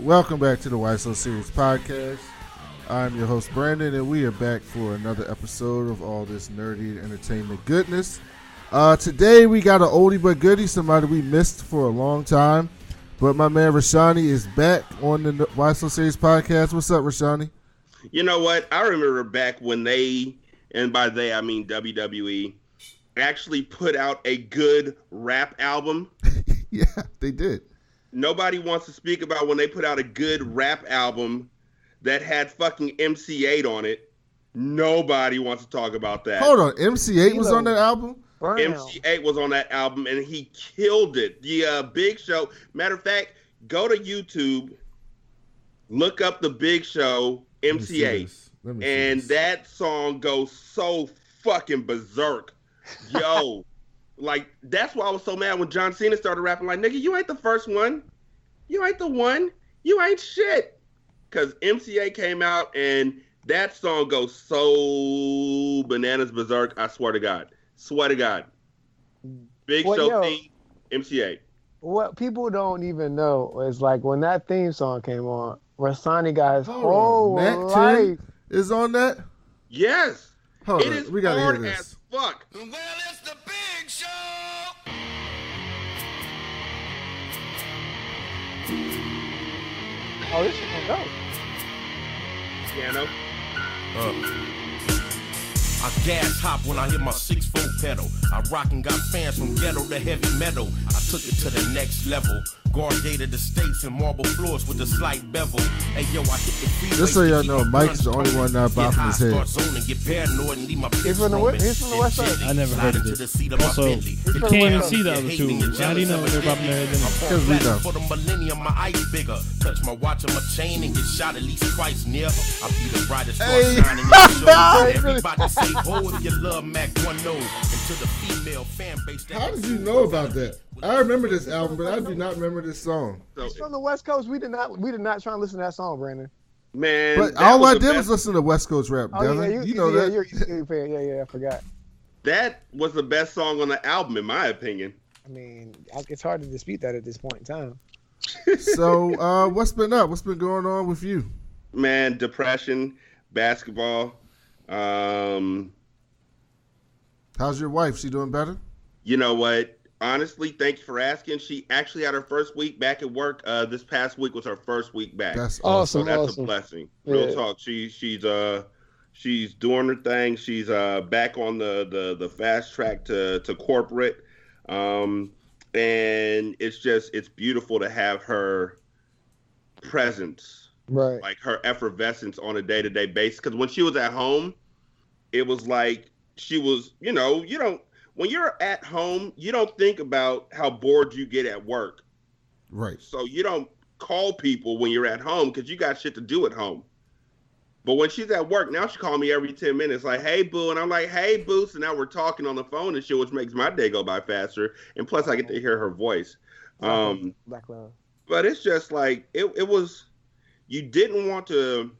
Welcome back to the Why So Serious podcast. I'm your host, Brandon, and we are back for another episode of all this nerdy entertainment goodness. Today we got an oldie but goodie, somebody we missed for a long time. But my man Rashanii is back on the Why So Serious podcast. What's up, Rashanii? You know what? I remember back when they, and by they I mean WWE, actually put out a good rap album. Yeah, they did. Nobody wants to speak about when they put out a good rap album that had fucking MC8 on it. Nobody wants to talk about that. Hold on, MC8 was on that album? MC8 was on that album, and he killed it. The Big Show. Matter of fact, go to YouTube, look up the Big Show MC8, and that song goes so fucking berserk. Yo. Like, that's why I was so mad when John Cena started rapping like, nigga, you ain't the first one. You ain't the one. You ain't shit. Because MCA came out, and that song goes so bananas berserk, I swear to God. Swear to God. Big Show theme, MCA. What people don't even know is, like, when that theme song came on, Rashanii got his whole life. Is on that? Yes. Hold it on. is We gotta hard hear this. as fuck. Well, it's the Big Show. Oh, this shit gonna go. Piano. I gas hop when I hit my 6'4" pedal. I rock and got fans from ghetto to heavy metal. I took it to the next level. Guard-gated estates and marble floors with a slight bevel. Hey yo, I hit the freeway. Just so y'all know, Mike's the only one not bopping his head. He's from the west side. I never heard of this. Also, you can't even see the other two. How do you know they're bopping their heads in? Because we know. For the millennium, my ice bigger. Touch my watch and my chain and get shot at least twice near. I be the brightest star shining in the show. Everybody say, hold your love Mac 1-0. And to the female fan base. How did you know about that? I remember this album, but I do not remember this song. He's from the West Coast. We did not try and listen to that song, Brandon. Man, but all I did was listen to West Coast rap, Devin. Yeah, you know that. Yeah, I forgot. That was the best song on the album, in my opinion. I mean, it's hard to dispute that at this point in time. So, what's been up? What's been going on with you? Man, depression, basketball. How's your wife? She doing better? You know what? Honestly, thank you for asking. She actually had her first week back at work. This past week was her first week back. That's awesome. So that's a blessing. Real talk. She's doing her thing. She's back on the fast track to corporate. And it's beautiful to have her presence, right? Like her effervescence on a day-to-day basis. Because when she was at home, it was like she was, when you're at home, you don't think about how bored you get at work. Right. So you don't call people when you're at home because you got shit to do at home. But when she's at work, now she calls me every 10 minutes like, hey, boo. And I'm like, hey, boo. So now we're talking on the phone and shit, which makes my day go by faster. And plus I get to hear her voice. Black love. But it's just like, it was, I didn't want to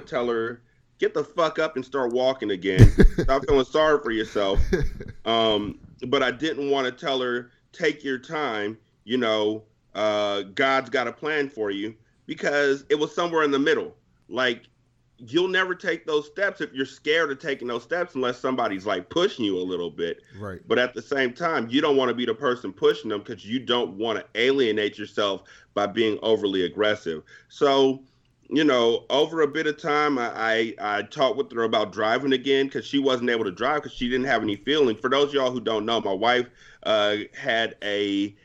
tell her, get the fuck up and start walking again. Stop feeling sorry for yourself. But I didn't want to tell her, take your time. God's got a plan for you, because it was somewhere in the middle. Like, you'll never take those steps if you're scared of taking those steps unless somebody's like pushing you a little bit. Right. But at the same time, you don't want to be the person pushing them because you don't want to alienate yourself by being overly aggressive. So, over a bit of time, I talked with her about driving again because she wasn't able to drive because she didn't have any feeling. For those of y'all who don't know, my wife had a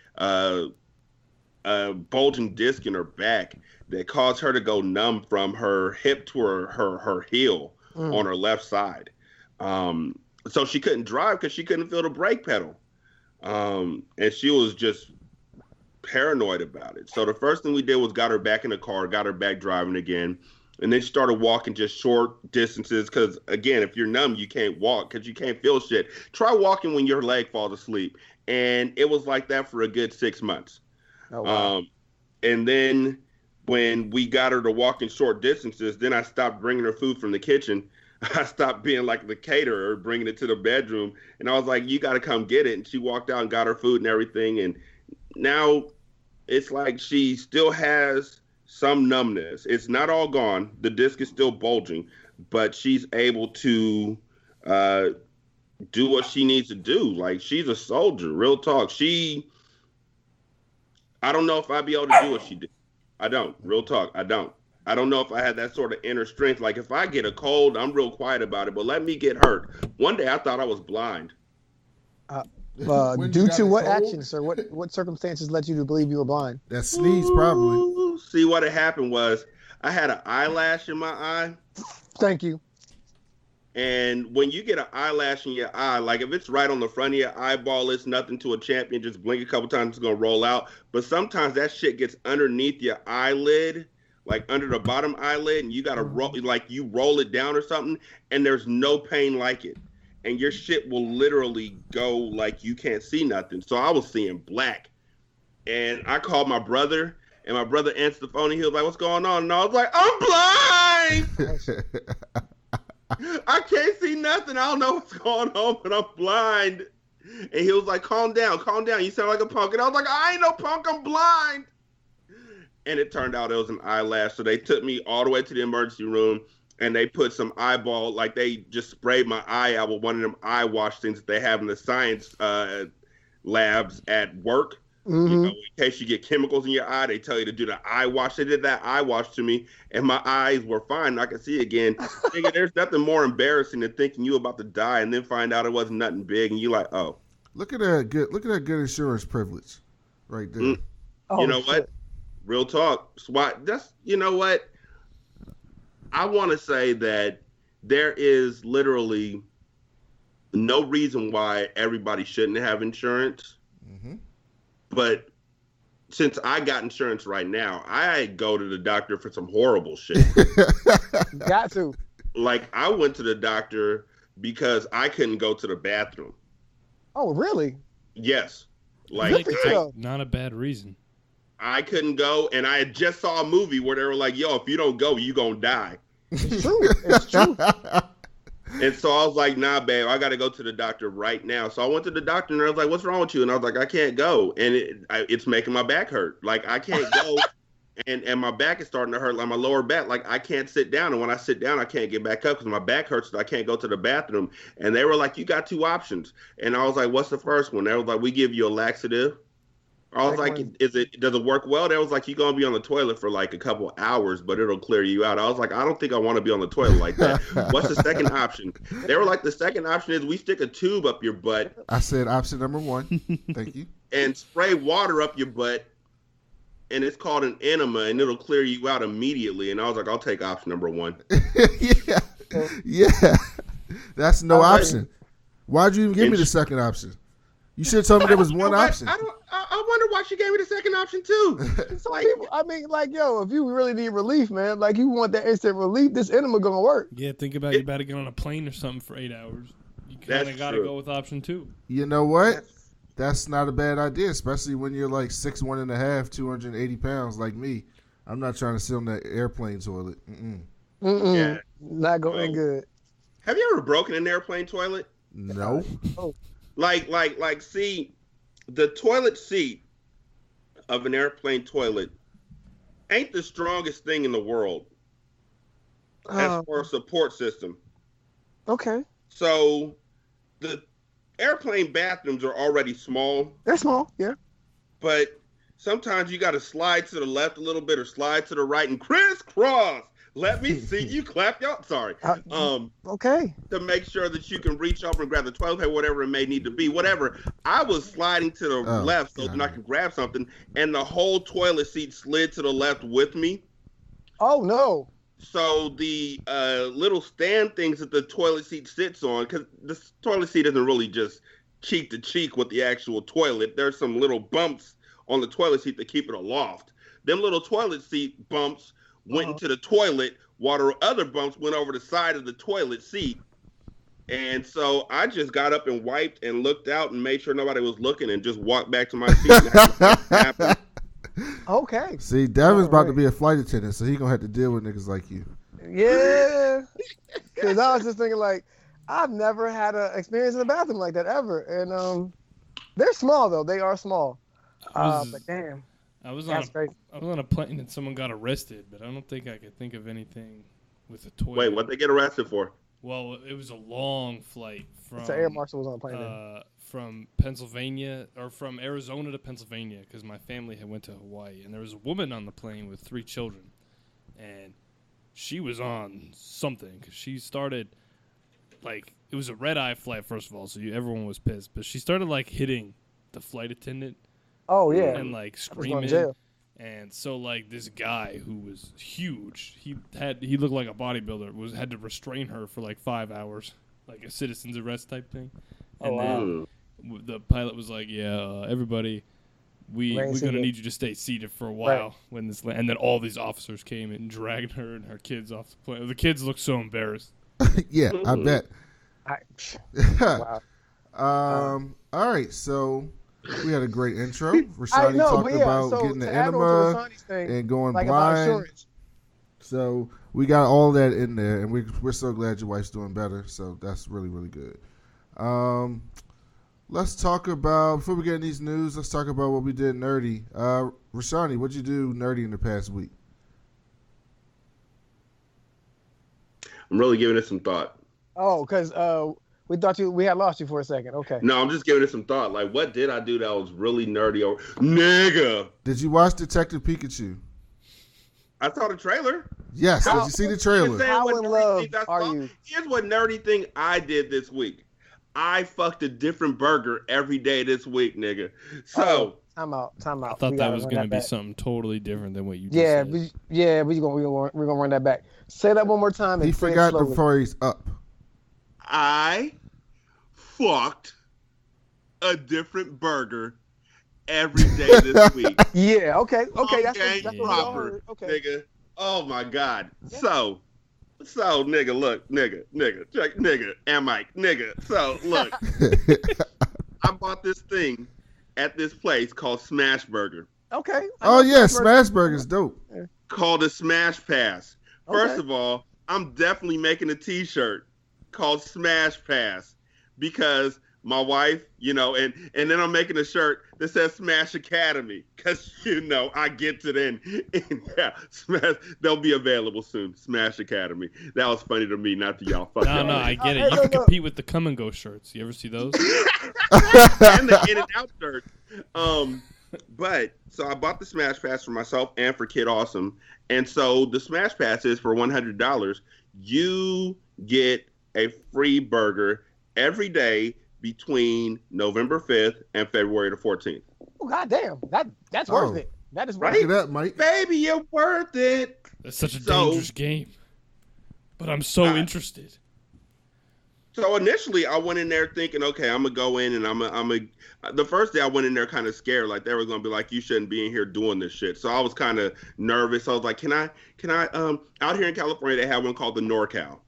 bulging disc in her back that caused her to go numb from her hip to her heel on her left side. So she couldn't drive because she couldn't feel the brake pedal. And she was just paranoid about it. So the first thing we did was got her back in the car, got her back driving again. And then she started walking just short distances because, again, if you're numb, you can't walk because you can't feel shit. Try walking when your leg falls asleep. And it was like that for a good 6 months. Oh, wow. And then when we got her to walk in short distances, then I stopped bringing her food from the kitchen. I stopped being like the caterer, bringing it to the bedroom. And I was like, you got to come get it. And she walked out and got her food and everything. And now it's like she still has some numbness. It's not all gone. The disc is still bulging, but she's able to do what she needs to do. Like, she's a soldier, real talk. I don't know if I'd be able to do what she did. I don't. Real talk. I don't. I don't know if I had that sort of inner strength. Like, if I get a cold, I'm real quiet about it, but let me get hurt. One day I thought I was blind. Due to what action, sir? What circumstances led you to believe you were blind? That sneeze, probably. See, what had happened was I had an eyelash in my eye. Thank you. And when you get an eyelash in your eye, like if it's right on the front of your eyeball, it's nothing to a champion. Just blink a couple times, it's going to roll out. But sometimes that shit gets underneath your eyelid, like under the bottom eyelid, and you got to roll, like you roll it down or something, and there's no pain like it. And your shit will literally go like you can't see nothing. So I was seeing black. And I called my brother, and my brother answered the phone, and he was like, "What's going on?" And I was like, "I'm blind! I can't see nothing. I don't know what's going on, but I'm blind." And he was like, calm down. You sound like a punk. And I was like, I ain't no punk. I'm blind. And it turned out it was an eyelash. So they took me all the way to the emergency room, and they put some eyeball, like they just sprayed my eye out with one of them eye wash things that they have in the science labs at work. Mm-hmm. You know, in case you get chemicals in your eye, they tell you to do the eye wash. They did that eye wash to me, and my eyes were fine. I could see again. Thinking there's nothing more embarrassing than thinking you about to die and then find out it wasn't nothing big, and you like, oh. Look at that good insurance privilege, right there. You know what? Real talk. SWAT. You know what? I want to say that there is literally no reason why everybody shouldn't have insurance. Mm-hmm. But since I got insurance right now, I go to the doctor for some horrible shit. Got to. Like, I went to the doctor because I couldn't go to the bathroom. Oh, really? Yes. Like, not a bad reason. I couldn't go, and I had just saw a movie where they were like, yo, if you don't go, you gonna die. It's true. It's true. And so I was like, nah, babe, I got to go to the doctor right now. So I went to the doctor, and I was like, what's wrong with you? And I was like, I can't go. And it's making my back hurt. Like, I can't go. and my back is starting to hurt, like my lower back. Like, I can't sit down. And when I sit down, I can't get back up because my back hurts. So I can't go to the bathroom. And they were like, you got two options. And I was like, what's the first one? They was like, we give you a laxative. I was like, does it work well? They was like, you're going to be on the toilet for like a couple hours, but it'll clear you out. I was like, I don't think I want to be on the toilet like that. What's the second option? They were like, the second option is we stick a tube up your butt. I said option number one. Thank you. And spray water up your butt. And it's called an enema, and it'll clear you out immediately. And I was like, I'll take option number one. Yeah. That's no option. Why'd you even give me the second option? You should have told me there was one option. I wonder why she gave me the second option too. Some people, I mean, like, yo, if you really need relief, man, like you want that instant relief, this enema gonna work. Yeah, think about you about to get on a plane or something for 8 hours. You kind of got to go with option 2. You know what? That's not a bad idea, especially when you're like 6'1.5", 280 pounds like me. I'm not trying to sit on that airplane toilet. Yeah, not going good. Have you ever broken an airplane toilet? No. Oh. Like, see, the toilet seat of an airplane toilet ain't the strongest thing in the world as for a support system. Okay. So the airplane bathrooms are already small. They're small, yeah. But sometimes you got to slide to the left a little bit or slide to the right and crisscross. Let me see you clap your okay. To make sure that you can reach over and grab the toilet paper, whatever it may need to be, whatever. I was sliding to the left so that I could grab something, and the whole toilet seat slid to the left with me. Oh no. So the little stand things that the toilet seat sits on, because the toilet seat isn't really just cheek to cheek with the actual toilet. There's some little bumps on the toilet seat that keep it aloft. Them little toilet seat bumps went into the toilet while the other bumps went over the side of the toilet seat. And so I just got up and wiped and looked out and made sure nobody was looking and just walked back to my seat. Okay. See, Devin's about to be a flight attendant, so he's going to have to deal with niggas like you. Yeah. Because I was just thinking, like, I've never had an experience in a bathroom like that ever. And they're small, though. They are small. But damn. I was on a plane and someone got arrested, but I don't think I could think of anything with a toilet. Wait, what they get arrested for? Well, it was a long flight from. So air marshal was on the plane. From Pennsylvania or from Arizona to Pennsylvania because my family had went to Hawaii, and there was a woman on the plane with 3 children, and she was on something because she started like it was a red-eye flight first of all, so everyone was pissed, but she started like hitting the flight attendant. Oh yeah, and like screaming. And so like this guy who was huge, he looked like a bodybuilder, had to restrain her for like 5 hours, like a citizen's arrest type thing. And then the pilot was like, "Yeah, everybody, we're gonna need you to stay seated for a while when this." And then all these officers came and dragged her and her kids off the plane. The kids looked so embarrassed. Yeah, I bet. Wow. All right, so we had a great intro. Rashanii talked about getting the enema and going like blind. So we got all that in there, and we're so glad your wife's doing better. So that's really, really good. Let's talk about, before we get in these news, let's talk about what we did nerdy. Rashanii, what'd you do nerdy in the past week? I'm really giving it some thought. Oh, because we thought we had lost you for a second. Okay. No, I'm just giving it some thought. Like, what did I do that was really nerdy? Or nigga. Did you watch Detective Pikachu? I saw the trailer. Yes. Did you see the trailer? How in love are you? Here's what nerdy thing I did this week. I fucked a different burger every day this week, nigga. So time out. I thought that was going to be something totally different than what you just said. We're gonna run that back. Say that one more time. He forgot the phrase up. I fucked a different burger every day this week. Yeah. Okay. That's proper, nigga. Oh my God. Yeah. So, nigga, look, nigga, and Mike, nigga. So, look, I bought this thing at this place called Smash Burger. Okay. Oh, yeah, Smash Burger's dope. Called a Smash Pass. First of all, I'm definitely making a T-shirt called Smash Pass because my wife, and then I'm making a shirt that says Smash Academy because, I get to then. Yeah, Smash, they'll be available soon. Smash Academy. That was funny to me, not to y'all. Fuck no, I get it. You can compete with the Come and Go shirts. You ever see those? And the In and Out shirts. So I bought the Smash Pass for myself and for Kid Awesome. And so the Smash Pass is for $100. You get a free burger every day between November 5th and February the 14th. Oh, goddamn. That's worth it. That is worth it. Up, Mike. Baby, you're worth it. That's such a dangerous game. But I'm so interested. So initially, I went in there thinking, okay, I'm going to go in and the first day I went in there kind of scared. Like, they were going to be like, you shouldn't be in here doing this shit. So I was kind of nervous. I was like, can I, out here in California, they have one called the NorCal.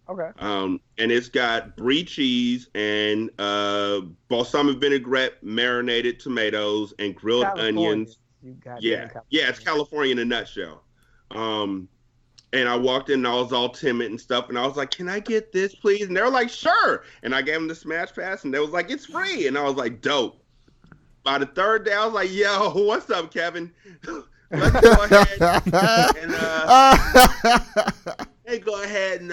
Okay. And it's got brie cheese and balsamic vinaigrette, marinated tomatoes, and grilled onions. It's California in a nutshell. And I walked in and I was all timid and stuff, and I was like, "Can I get this, please?" And they were like, "Sure." And I gave them the Smash Pass, and they was like, "It's free." And I was like, "Dope." By the third day, I was like, "Yo, what's up, Kevin? Let's go ahead and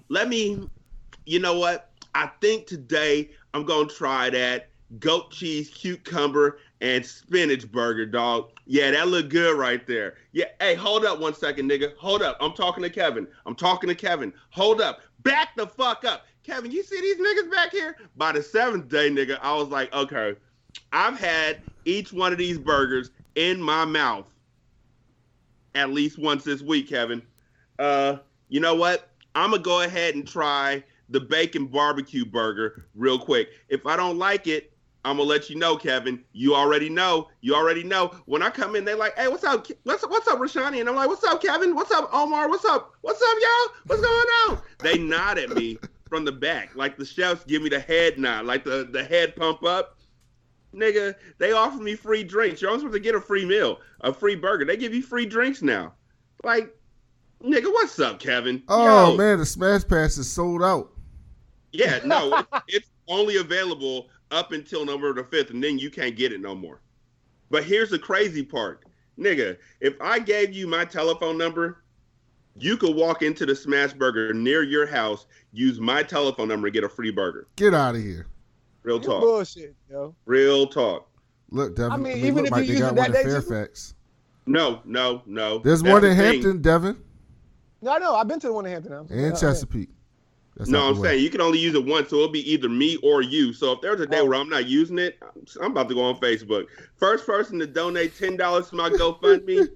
let me, you know what? I think today I'm going to try that goat cheese, cucumber, and spinach burger, dog. Yeah, that look good right there. Yeah, hey, hold up 1 second, nigga. Hold up. I'm talking to Kevin. Hold up. Back the fuck up. Kevin, you see these niggas back here? By the 7th day, nigga, I was like, okay, I've had each one of these burgers in my mouth at least once this week, Kevin. You know what? I'm going to go ahead and try the bacon barbecue burger real quick. If I don't like it, I'm going to let you know, Kevin. You already know. When I come in, they're like, hey, what's up? What's up, Rashanii? And I'm like, what's up, Kevin? What's up, Omar? What's up, y'all? What's going on? They nod at me from the back. Like the chefs give me the head nod, like the head pump up. Nigga, they offer me free drinks. You're only supposed to get a free meal, a free burger. They give you free drinks now. Like, nigga, what's up, Kevin? Oh, man, the Smash Pass is sold out. Yeah, no, it's only available up until November the 5th, and then you can't get it no more. But here's the crazy part. Nigga, if I gave you my telephone number, you could walk into the Smash Burger near your house, use my telephone number, and get a free burger. Get out of here. Real talk. Bullshit, yo. Real talk. Look, Devin. I mean, even if like you they use got it that one in day, Fairfax. No. There's one in Hampton, Devin. No, I know. I've been to the one in Hampton now. And Chesapeake. No, I'm saying you can only use it once, so it'll be either me or you. So if there's a day where I'm not using it, I'm about to go on Facebook. First person to donate $10 to my GoFundMe,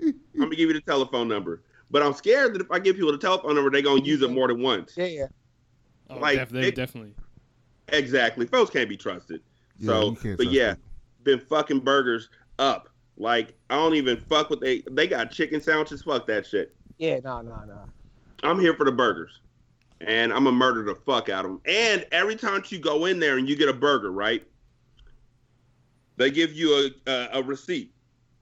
I'm gonna give you the telephone number. But I'm scared that if I give people the telephone number, they're gonna use it more than once. Yeah. Oh, like definitely. Exactly. Folks can't be trusted. So, but yeah, been fucking burgers up. Like I don't even fuck with they got chicken sandwiches. Fuck that shit. Yeah, no. I'm here for the burgers. And I'm going to murder the fuck out of them. And every time you go in there and you get a burger, right? They give you a receipt.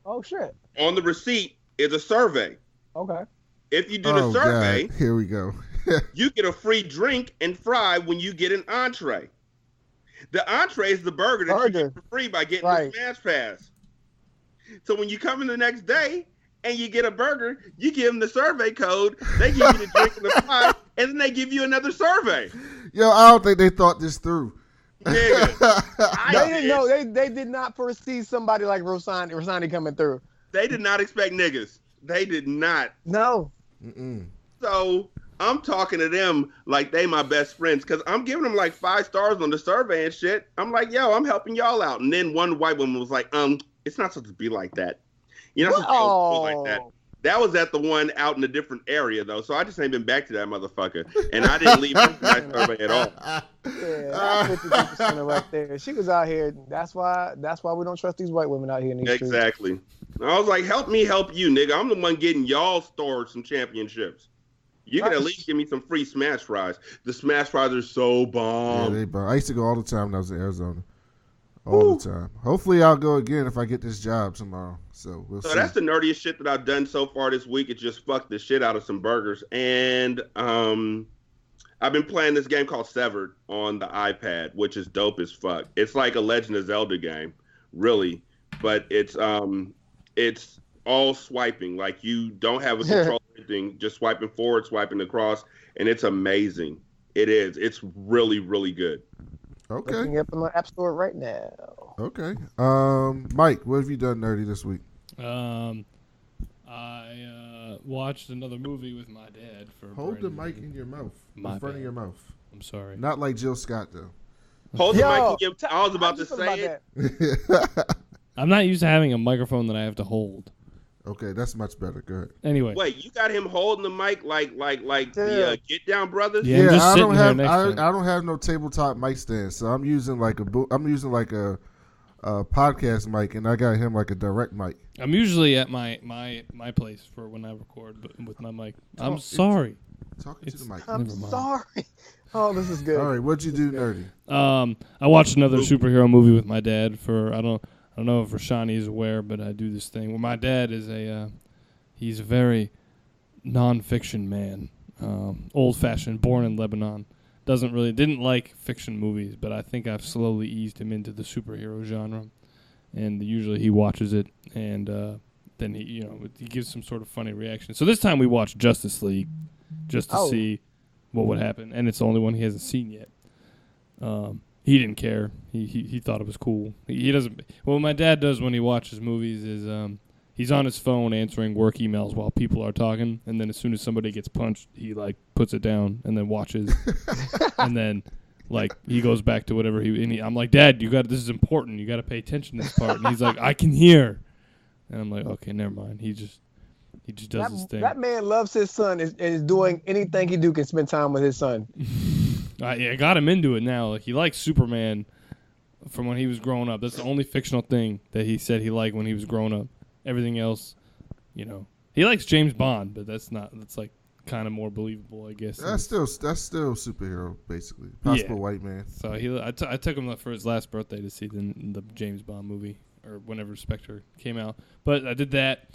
Oh, shit. On the receipt is a survey. Okay. If you do the survey, God. Here we go. you get a free drink and fry when you get an entree. The entree is the burger that you get for free by getting the Smash Pass. So when you come in the next day, and you get a burger, you give them the survey code, they give you the drink and the fry, and then they give you another survey. Yo, I don't think they thought this through. Nigga, they didn't know. They did not foresee somebody like Rashanii coming through. They did not expect niggas. They did not. No. Mm-mm. So I'm talking to them like they my best friends because I'm giving them like 5 stars on the survey and shit. I'm like, yo, I'm helping y'all out. And then one white woman was like, it's not supposed to be like that. You're not supposed to like that. That was at the one out in a different area, though, so I just ain't been back to that motherfucker. And I didn't leave her that survey at all. Yeah, that's 52% right there. She was out here. That's why we don't trust these white women out here in these streets. Exactly. I was like, help me help you, nigga. I'm the one getting y'all stores some championships. You can at least give me some free smash fries. The smash fries are so bomb. Yeah, they bomb. I used to go all the time when I was in Arizona. All the time. Hopefully, I'll go again if I get this job tomorrow. So we'll see. That's the nerdiest shit that I've done so far this week. It just fucked the shit out of some burgers. And I've been playing this game called Severed on the iPad, which is dope as fuck. It's like a Legend of Zelda game, really. But it's all swiping. Like you don't have a control or anything, just swiping forward, swiping across, and it's amazing. It is. It's really, really good. Okay. Looking up in the App Store right now. Okay. Mike, what have you done nerdy this week? I watched another movie with my dad. Hold the mic in your mouth. In front of your mouth. I'm sorry. Not like Jill Scott, though. Hold the mic in your I was about to say it. I'm not used to having a microphone that I have to hold. Okay, that's much better. Go ahead. Anyway. Wait, you got him holding the mic like the Get Down Brothers? Yeah, I don't have no tabletop mic stand, so I'm using like a podcast mic, and I got him like a direct mic. I'm usually at my place for when I record, but with my mic. I'm sorry. Talking to the mic. I'm sorry. Oh, this is good. All right, what'd you do, nerdy? I watched another superhero movie with my dad for I don't know if Rashanii is aware, but I do this thing where my dad is he's a very non-fiction man, old-fashioned, born in Lebanon. Didn't like fiction movies, but I think I've slowly eased him into the superhero genre, and usually he watches it, and then he gives some sort of funny reaction. So this time we watched Justice League just to see what would happen, and it's the only one he hasn't seen yet. He didn't care. He thought it was cool. He doesn't. What my dad does when he watches movies is he's on his phone answering work emails while people are talking, and then as soon as somebody gets punched, he like puts it down and then watches, and then like he goes back to whatever I'm like, Dad, this is important. You got to pay attention to this part. And he's like, I can hear, and I'm like, okay, never mind. He just does his thing. That man loves his son and is doing anything he do can spend time with his son. I got him into it now. Like he likes Superman from when he was growing up. That's the only fictional thing that he said he liked when he was growing up. Everything else, he likes James Bond, but that's like kind of more believable, I guess. That's still superhero basically. Possible white man. So I took him for his last birthday to see the James Bond movie or whenever Spectre came out. But I did that,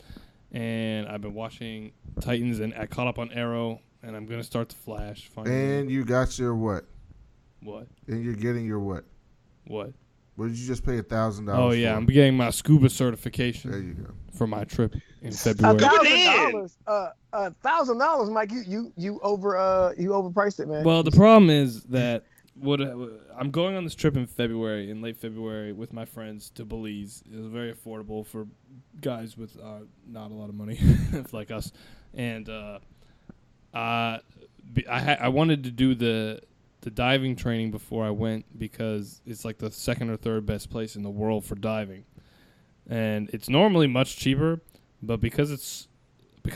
and I've been watching Titans, and I caught up on Arrow. And I'm going to start The Flash. Finally. And you got your what? What? And you're getting your what? What? What did you just pay $1,000? Oh yeah, I'm getting my scuba certification. There you go. For my trip in February. $1,000, Mike. You overpriced it, man. Well, the problem is that I'm going on this trip in late February, with my friends to Belize. It was very affordable for guys with not a lot of money, like us. And I wanted to do the diving training before I went because it's like the second or third best place in the world for diving. And it's normally much cheaper, but because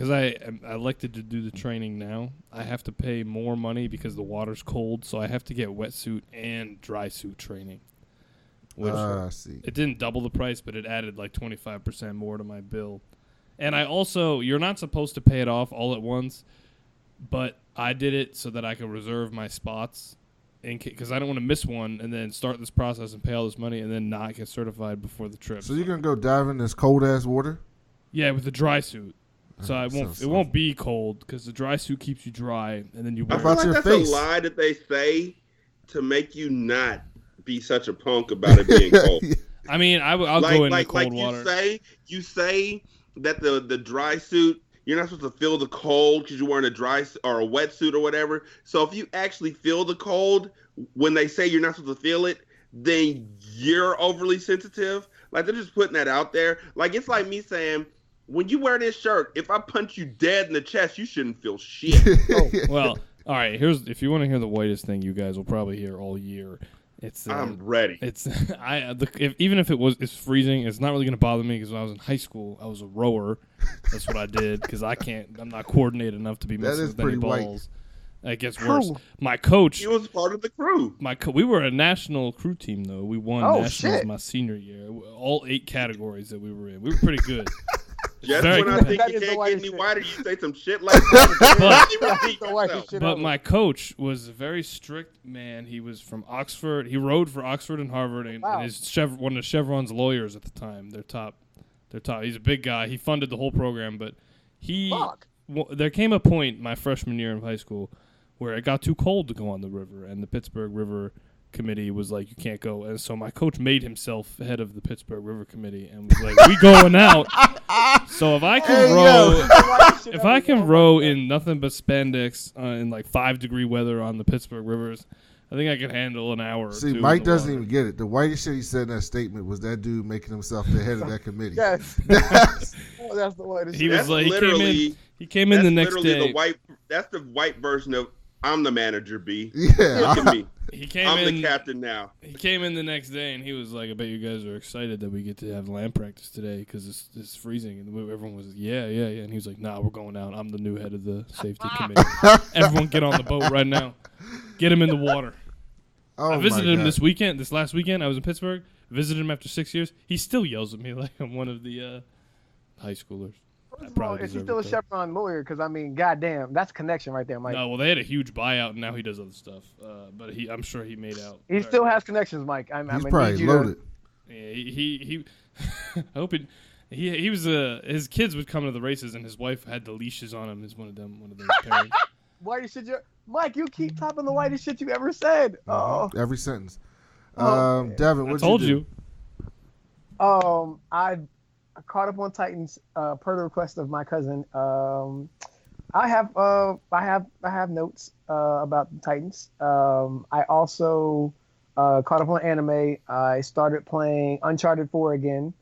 I elected to do the training now, I have to pay more money because the water's cold, so I have to get wetsuit and dry suit training. Which it didn't double the price, but it added like 25% more to my bill. And you're not supposed to pay it off all at once, but I did it so that I could reserve my spots because I don't want to miss one and then start this process and pay all this money and then not get certified before the trip. So you're gonna go dive in this cold ass water? Yeah, with a dry suit. So it won't be cold because the dry suit keeps you dry, and then you. I feel like that's a lie that they say to make you not be such a punk about it being cold. I mean, I'll go in the cold water. You say that the dry suit, you're not supposed to feel the cold because you're wearing a dry or a wetsuit or whatever. So if you actually feel the cold when they say you're not supposed to feel it, then you're overly sensitive. Like they're just putting that out there. Like it's like me saying, when you wear this shirt, if I punch you dead in the chest, you shouldn't feel shit. Well, all right. If you want to hear the whitest thing you guys will probably hear all year. I'm ready. Even if it's freezing, it's not really going to bother me because when I was in high school, I was a rower. That's what I did because I'm not coordinated enough to be messing with any balls. It gets worse. My coach. He was part of the crew. We were a national crew team though. We won nationals my senior year. All 8 categories that we were in. We were pretty good. Just when I think you can't get any whiter, you say some shit like that. But my coach was a very strict man. He was from Oxford. He rode for Oxford and Harvard, and is one of Chevron's lawyers at the time. They're top. He's a big guy. He funded the whole program, but there came a point my freshman year in high school where it got too cold to go on the river, and the Pittsburgh River Committee was like, you can't go. And so my coach made himself head of the Pittsburgh River Committee and was like, we going out. So if I can row in nothing but spandex in like 5-degree weather on the Pittsburgh rivers, I think I can handle an hour. See, Mike doesn't even get it. The whitest shit he said in that statement was that dude making himself the head of that committee. Yes. That's the whitest shit. He was like, he came in the next day. That's the white version of I'm the manager, B. Yeah. Look at me. I'm the captain now. He came in the next day and he was like, I bet you guys are excited that we get to have land practice today because it's freezing. And everyone was, yeah. And he was like, nah, we're going out. I'm the new head of the safety committee. Everyone get on the boat right now. Get him in the water. Oh, I visited him this last weekend. I was in Pittsburgh. Visited him after 6 years. He still yells at me like I'm one of the high schoolers. First of all, is he still a Chevron lawyer? Because, I mean, goddamn, that's a connection right there, Mike. No, well, they had a huge buyout, and now he does other stuff. But I'm sure he made out. He still has connections, Mike. He's probably loaded. Yeah, he I hope he was his kids would come to the races, and his wife had the leashes on him as one of those parents. Whitest shit Mike, you keep topping the whitest shit you ever said. Oh. Every sentence. Devin, what told you? I caught up on Titans per the request of my cousin. I have notes about the Titans. I also caught up on anime. I started playing Uncharted 4 again.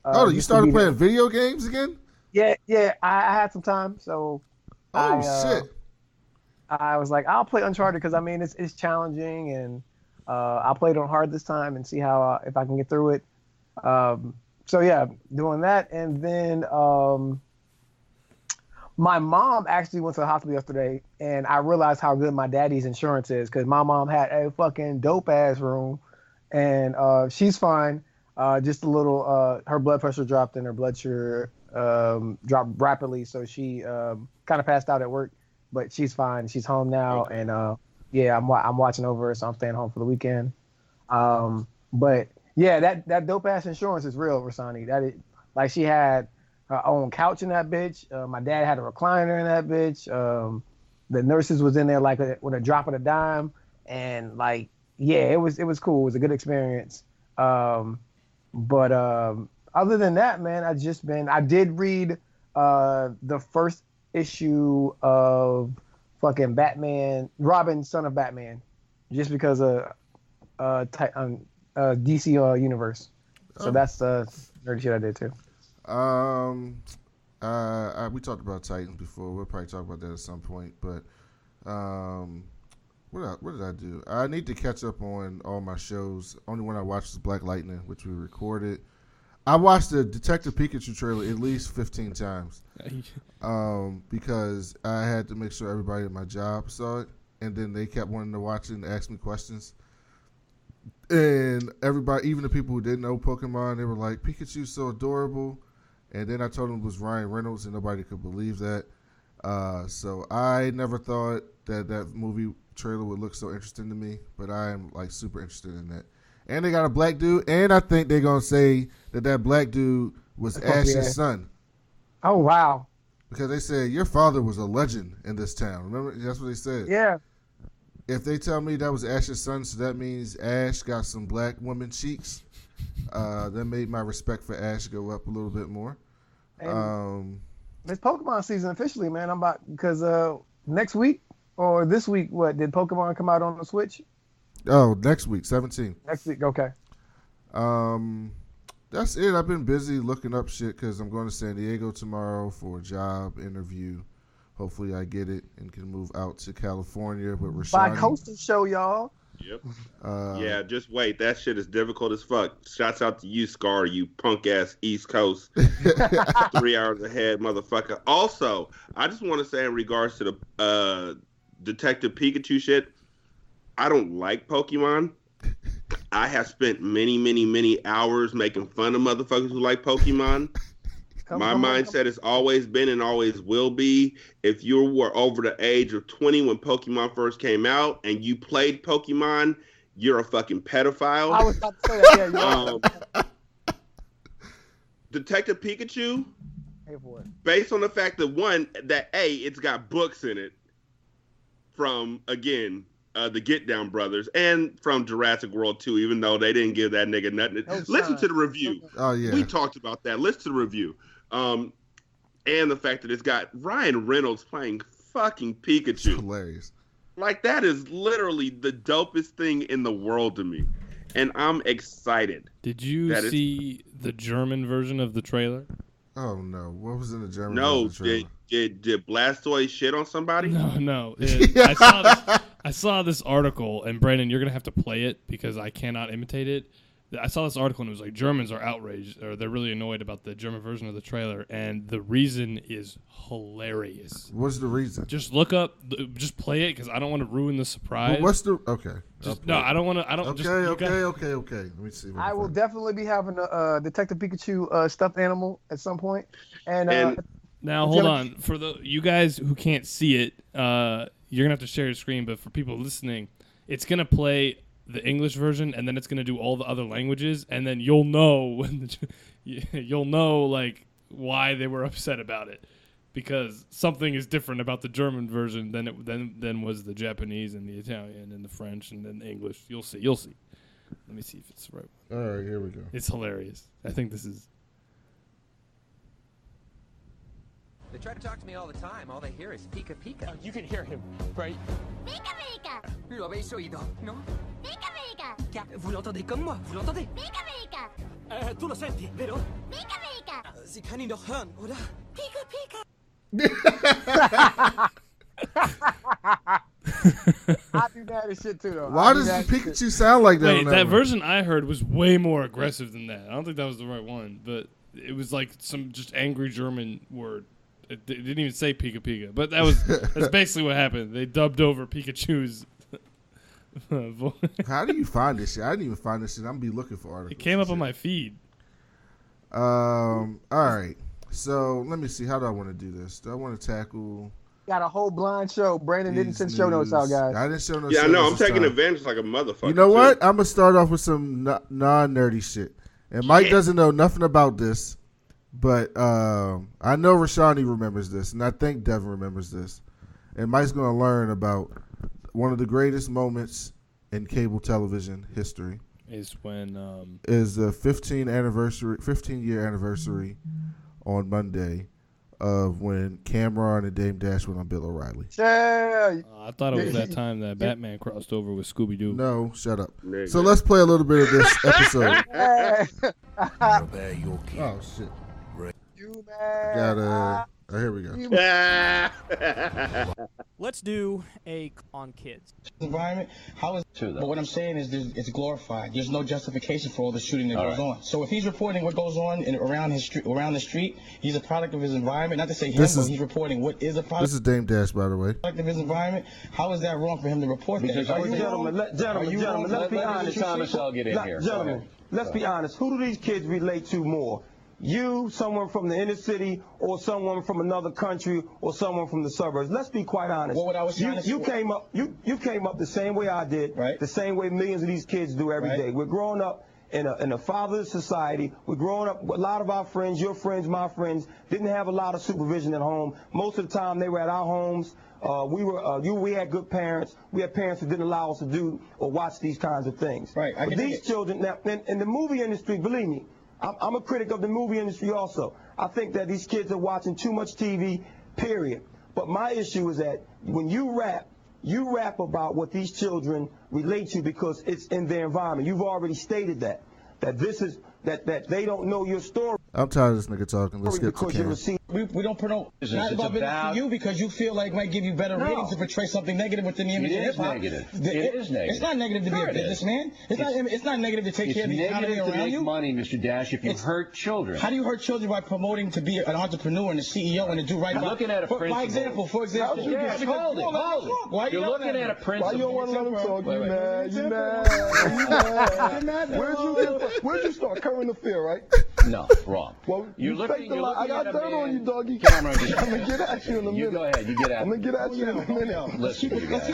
You started playing video games again? Yeah. I had some time, so shit. I was like, I'll play Uncharted because I mean it's challenging, and I'll play it on hard this time and see how if I can get through it. So yeah, doing that, and then my mom actually went to the hospital yesterday, and I realized how good my daddy's insurance is because my mom had a fucking dope ass room, and she's fine. Just a little, her blood pressure dropped and her blood sugar dropped rapidly, so she kind of passed out at work, but she's fine. She's home now, and I'm watching over her, so I'm staying home for the weekend. But yeah, that dope ass insurance is real, Rashanii. Like she had her own couch in that bitch. My dad had a recliner in that bitch. The nurses was in there like with a drop of a dime, and like it was cool. It was a good experience. But other than that, man, I did read the first issue of fucking Batman, Robin, Son of Batman, just because of DC universe. So that's the nerdy shit I did too. We talked about Titans before. We'll probably talk about that at some point. But what did I do? I need to catch up on all my shows. Only one I watched was Black Lightning, which we recorded. I watched the Detective Pikachu trailer at least 15 times because I had to make sure everybody at my job saw it, and then they kept wanting to watch it and ask me questions. And everybody, even the people who didn't know Pokemon, they were like, Pikachu's so adorable. And then I told them it was Ryan Reynolds, and nobody could believe that. So I never thought that movie trailer would look so interesting to me, but I am like super interested in that. And they got a black dude, and I think they're gonna say that black dude was Ash's son. Oh wow! Because they said your father was a legend in this town. Remember, that's what they said. Yeah. If they tell me that was Ash's son, so that means Ash got some black woman cheeks. That made my respect for Ash go up a little bit more. It's Pokemon season officially, man. Because next week or this week, what did Pokemon come out on the Switch? Oh, next week, 17th. Next week, okay. That's it. I've been busy looking up shit because I'm going to San Diego tomorrow for a job interview. Hopefully, I get it and can move out to California with Rashanii. Bi-coastal show, y'all. Yep. Yeah, just wait. That shit is difficult as fuck. Shouts out to you, Scar, you punk ass East Coast. 3 hours ahead, motherfucker. Also, I just want to say in regards to the Detective Pikachu shit, I don't like Pokemon. I have spent many hours making fun of motherfuckers who like Pokemon. My mindset has always been and always will be, if you were over the age of 20 when Pokemon first came out and you played Pokemon, you're a fucking pedophile. I was about to say that, yeah. Detective Pikachu, based on the fact that it's got books in it from, again, the Get Down brothers and from Jurassic World 2, even though they didn't give that nigga nothing. Listen to the review. Oh, yeah. We talked about that. Listen to the review. And the fact that it's got Ryan Reynolds playing fucking Pikachu. It's hilarious. Like, that is literally the dopest thing in the world to me. And I'm excited. Did you see the German version of the trailer? Oh, no. What was in the German version of the trailer? Did Blastoise shit on somebody? No. I saw this article, and Brandon, you're going to have to play it because I cannot imitate it. I saw this article, and it was like, Germans are outraged, or they're really annoyed about the German version of the trailer, and the reason is hilarious. What's the reason? Just look up, just play it, because I don't want to ruin the surprise. Well, what's the, okay. No, I don't want to, Okay. Let me see. I will definitely be having a Detective Pikachu stuffed animal at some point. And now, hold on. For you guys who can't see it, you're going to have to share your screen, but for people listening, it's going to play the English version, and then it's going to do all the other languages, and then you'll know like why they were upset about it, because something is different about the German version than was the Japanese and the Italian and the French and then the English. You'll see. Let me see if it's the right one. All right, here we go. It's hilarious. I think this is. They try to talk to me all the time. All they hear is Pika Pika. You can hear him, right? Pika Pika. Lo habéis oído, ¿no? Pika Pika. Vous l'entendez comme moi, vous l'entendez? Pika Pika. Du lo senti, vero? Pika Pika. Sie kann ihn doch hören, oder? Pika Pika. I do that as shit too, though. Why does Pikachu sound like that? Wait, that version I heard was way more aggressive than that. I don't think that was the right one, but it was like some just angry German word. It didn't even say Pika Pika, but that's basically what happened. They dubbed over Pikachu's voice. How do you find this shit? I didn't even find this shit. I'm gonna be looking for articles. It came up on my feed. All right. So let me see. How do I want to do this? Do I want to tackle? Got a whole blind show. Brandon didn't send show notes out, guys. I didn't show notes. Yeah, I know. I'm taking advantage like a motherfucker. You know what? I'm gonna start off with some non-nerdy shit. And Mike doesn't know nothing about this, but I know Rashanii remembers this, and I think Devin remembers this. And Mike's gonna learn about one of the greatest moments in cable television history. is when is the 15 year anniversary on Monday of when Cameron and Dame Dash went on Bill O'Reilly. Yeah. I thought it was that time that Batman crossed over with Scooby Doo. No, shut up. Nigga. So let's play a little bit of this episode. Oh shit! You man. Got here we go. Let's do a on kids. Environment. How is true though? But what I'm saying is it's glorified. There's no justification for all the shooting that goes on. So if he's reporting what goes on around the street, he's a product of his environment. Not to say him, but he's reporting what is a product. This is Dame Dash, by the way. Product of his environment. How is that wrong for him to report that? Gentlemen, let's be honest. Gentlemen, let's be honest. Who do these kids relate to more? You, someone from the inner city, or someone from another country, or someone from the suburbs. Let's be quite honest. Well, what I was trying to you came up the same way I did, right? The same way millions of these kids do every day. We're growing up in a fatherless society. We're growing up. A lot of our friends, your friends, my friends, didn't have a lot of supervision at home. Most of the time, they were at our homes. We had good parents. We had parents who didn't allow us to do or watch these kinds of things. Right. But these children now, in the movie industry, believe me. I'm a critic of the movie industry also. I think that these kids are watching too much TV, period. But my issue is that when you rap about what these children relate to because it's in their environment. You've already stated that they don't know your story. I'm tired of this nigga talking. Let's get to Cam. We don't promote. It's not about business for you because you feel like it might give you better ratings to portray something negative within the image of hip hop. It is negative. It's not negative to be a businessman. It's not negative to take care of the economy around you. It's negative to make money, Mr. Dash, if you hurt children. How do you hurt children by promoting to be an entrepreneur and a CEO and to do right by? You're looking at a principle. For example. Yes, hold it. You're looking at a principle. Why you don't want to let him talk? You mad? Where'd you start? Current affair, right? No, wrong. Well, you're looking I got at dirt on you, doggy. Cameron, I'm gonna get at you in a minute. You go ahead. You get at I'm gonna get at you in a minute. Listen, you guys.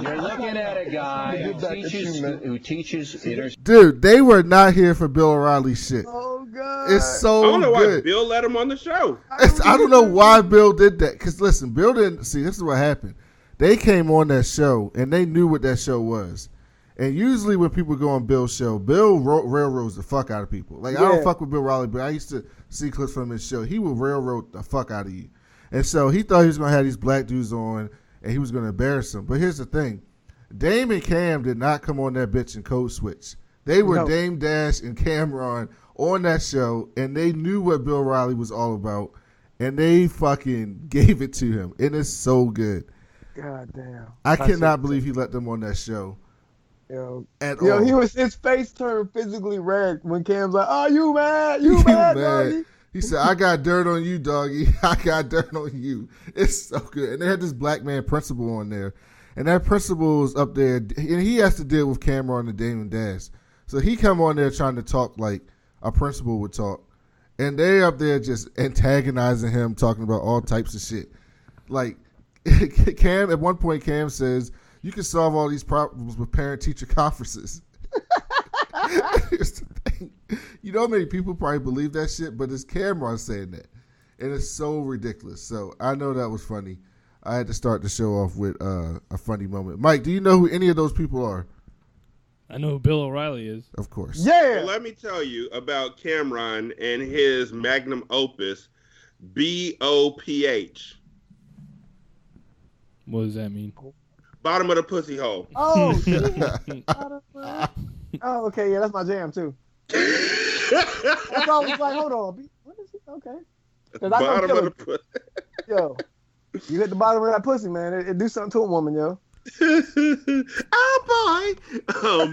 You're looking at a guy who teaches inner. Dude, they were not here for Bill O'Reilly shit. Oh god. It's so I don't know good. why Bill let him on the show. I don't know why Bill did that. Because listen, Bill didn't see. This is what happened. They came on that show and they knew what that show was. And usually when people go on Bill's show, Bill railroads the fuck out of people. Like, I don't fuck with Bill O'Reilly, but I used to see clips from his show. He would railroad the fuck out of you. And so he thought he was going to have these black dudes on and he was going to embarrass them. But here's the thing. Dame and Cam did not come on that bitch and code switch. They were Dame Dash and Cameron on that show, and they knew what Bill O'Reilly was all about, and they fucking gave it to him. It is so good. God damn. I cannot believe he let them on that show. Yo, all. His face turned physically red when Cam's like, "Oh, you mad? You mad, doggy?" He said, "I got dirt on you, doggy. I got dirt on you." It's so good. And they had this black man principal on there, and that principal is up there, and he has to deal with Cameron and Dame and Dash. So he come on there trying to talk like a principal would talk, and they up there just antagonizing him, talking about all types of shit. Like Cam, at one point, Cam says, "You can solve all these problems with parent-teacher conferences." Here's the thing. You know how many people probably believe that shit, but it's Cameron saying that. And it's so ridiculous. So I know that was funny. I had to start the show off with a funny moment. Mike, do you know who any of those people are? I know who Bill O'Reilly is. Of course. Yeah. Well, let me tell you about Cameron and his magnum opus, BOPH. What does that mean? Bottom of the pussy hole. Oh, shit. Oh, okay, yeah, that's my jam too. That's all I was like, hold on, what is it? Okay. Bottom of the pussy. Yo, you hit the bottom of that pussy, man. It do something to a woman, yo. Oh boy.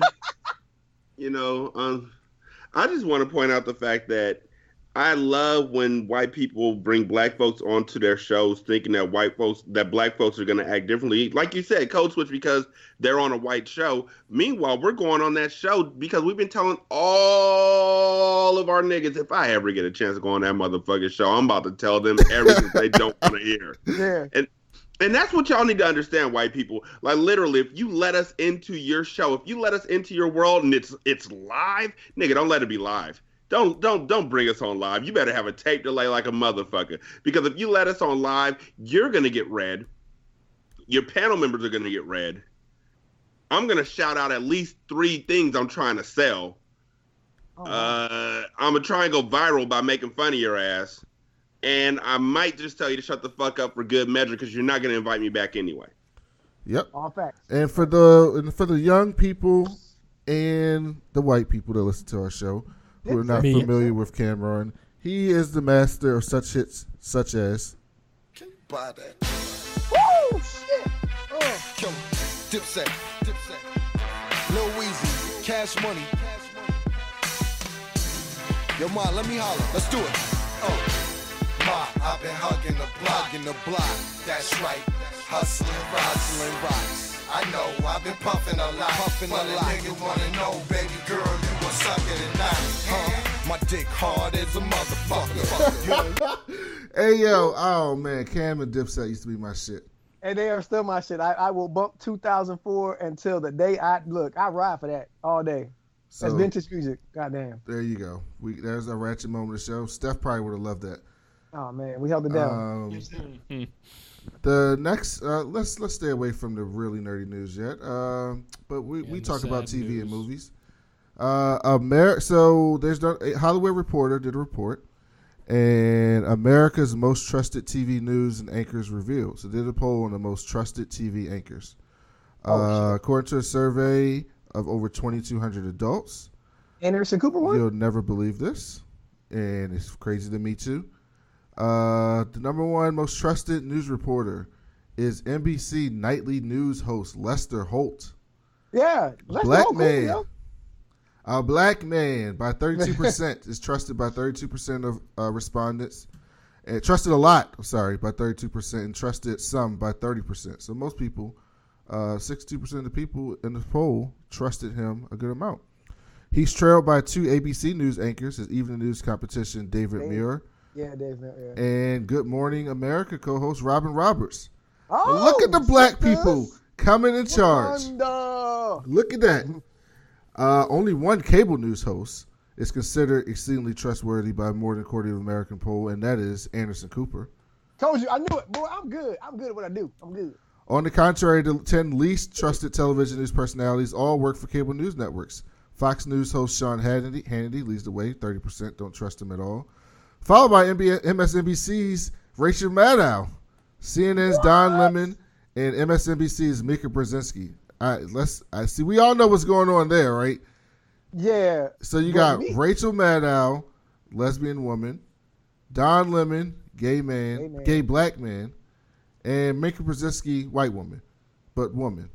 I just want to point out the fact that I love when white people bring black folks onto their shows thinking that black folks are going to act differently. Like you said, code switch because they're on a white show. Meanwhile, we're going on that show because we've been telling all of our niggas, if I ever get a chance to go on that motherfucking show, I'm about to tell them everything they don't want to hear. Yeah. And that's what y'all need to understand, white people. Like, literally, if you let us into your show, if you let us into your world and it's live, nigga, don't let it be live. Don't bring us on live. You better have a tape delay like a motherfucker. Because if you let us on live, you're going to get read. Your panel members are going to get read. I'm gonna shout out at least 3 things I'm trying to sell. Oh, wow. I'm gonna try and go viral by making fun of your ass, and I might just tell you to shut the fuck up for good measure because you're not gonna invite me back anyway. Yep. All facts. And for the young people and the white people that listen to our show who are not familiar with Cameron, he is the master of such hits such as. Can you buy that? Woo! Shit! Killer. Dipset. Lil Weezy. Cash Money. Yo, Ma, let me holler. Let's do it. Ma, I've been hugging the block. That's right. Hustling rocks. I know I've been puffing a lot. But a nigga wanna know, baby girl, you was sucking it not. My dick hard as a motherfucker. Hey, yo. Oh, man. Cam and Dipset used to be my shit. And they are still my shit. I will bump 2004 until the day I ride for that all day. So, that's vintage music. Goddamn. There you go. There's a ratchet moment of the show. Steph probably would have loved that. Oh man, we held it down. The next, let's stay away from the really nerdy news yet. But we talk about TV and movies. So there's a Hollywood Reporter did a report, and America's most trusted TV news and anchors revealed. So they did a poll on the most trusted TV anchors. According to a survey of over 2,200 adults. Anderson Cooper one? You'll never believe this, and it's crazy to me too. The number one most trusted news reporter is NBC nightly news host Lester Holt. Yeah, black man. Cool, a black man by 32% is trusted by 32% of respondents. And trusted a lot, by 32%, and trusted some by 30%. So most people, 62% of the people in the poll trusted him a good amount. He's trailed by 2 ABC News anchors, his evening news competition, David Muir. Yeah, David Muir. Yeah. And Good Morning America co-host Robin Roberts. Oh, look at the black people coming in charge. Wakanda. Look at that. Only one cable news host is considered exceedingly trustworthy by more than a quarter of the American poll, and that is Anderson Cooper. Told you, I knew it. Boy, I'm good. I'm good at what I do. I'm good. On the contrary, the 10 least trusted television news personalities all work for cable news networks. Fox News host Sean Hannity leads the way, 30% don't trust him at all. Followed by MSNBC's Rachel Maddow, CNN's Don Lemon, and MSNBC's Mika Brzezinski. I see. We all know what's going on there, right? Yeah. So you got Rachel Maddow, lesbian woman, Don Lemon, gay black man, and Mika Brzezinski, white woman, but woman.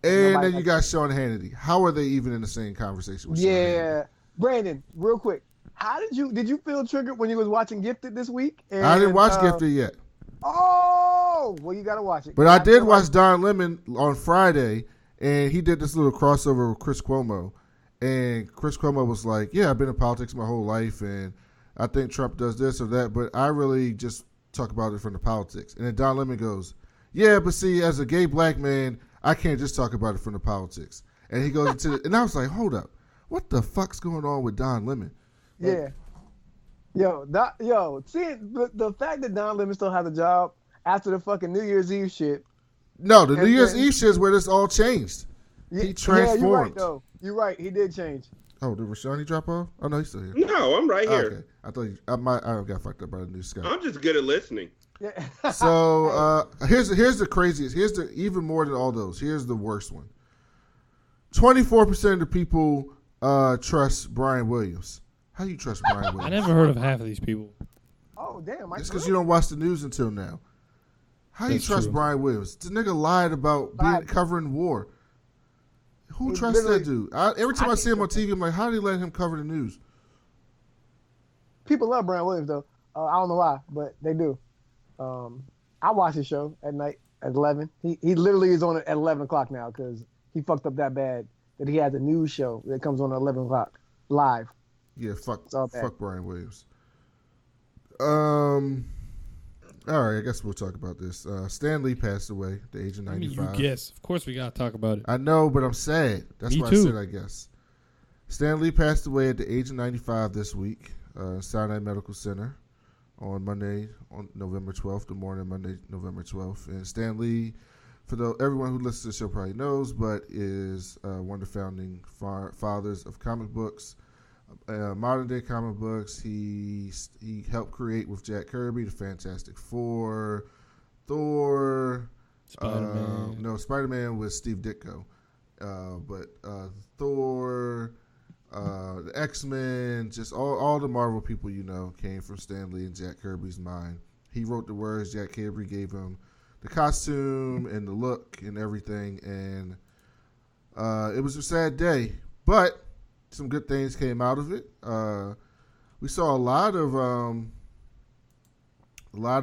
And then you got Sean Hannity. How are they even in the same conversation with Sean Hannity? Brandon, real quick. How did you feel triggered when you was watching Gifted this week? And, I didn't watch Gifted yet. Oh, well, you got to watch it. But I did watch Don Lemon on Friday, and he did this little crossover with Chris Cuomo. And Chris Cuomo was like, yeah, I've been in politics my whole life, and I think Trump does this or that, but I really just talk about it from the politics. And then Don Lemon goes, yeah, but see, as a gay black man, I can't just talk about it from the politics. And he goes into and I was like, hold up. What the fuck's going on with Don Lemon? Yeah. Seeing the fact that Don Lemon still has a job after the fucking New Year's Eve shit. No, the New Year's Eve shit is where this all changed. He transformed. Yeah, you're right, though. You're right. He did change. Oh, did Rashanii drop off? Oh, no, he's still here. No, I'm right here. Okay. I thought I got fucked up by the new Skype. I'm just good at listening. Yeah. So here's the craziest. Here's the even more than all those. Here's the worst one. 24% of the people trust Brian Williams. How do you trust Brian Williams? I never heard of half of these people. Oh damn! It's because you don't watch the news until now. How do you trust Brian Williams? The nigga lied about covering war. Who trusts that dude? Every time I see him on TV, I'm like, how do they let him cover the news? People love Brian Williams though. I don't know why, but they do. I watch his show at night at 11. He literally is on it at 11 o'clock now because he fucked up that bad that he has a news show that comes on at 11 o'clock live. Yeah, fuck Brian Williams. All right, I guess we'll talk about this. Stan Lee passed away at the age of 95. I mean, you guess. Of course we got to talk about it. I know, but I'm sad. That's why I said I guess. Stan Lee passed away at the age of 95 this week, Sinai Medical Center on Monday, on November 12th, the morning of Monday, November 12th. And Stan Lee, everyone who listens to the show probably knows, but is one of the founding fathers of comic books, modern day comic books. He helped create with Jack Kirby the Fantastic Four, Thor, Spider-Man. Spider-Man was Steve Ditko, but Thor, the X-Men, just all the Marvel people came from Stan Lee and Jack Kirby's mind. He wrote the words. Jack Kirby gave him the costume and the look and everything, and it was a sad day, but some good things came out of it. We saw a lot of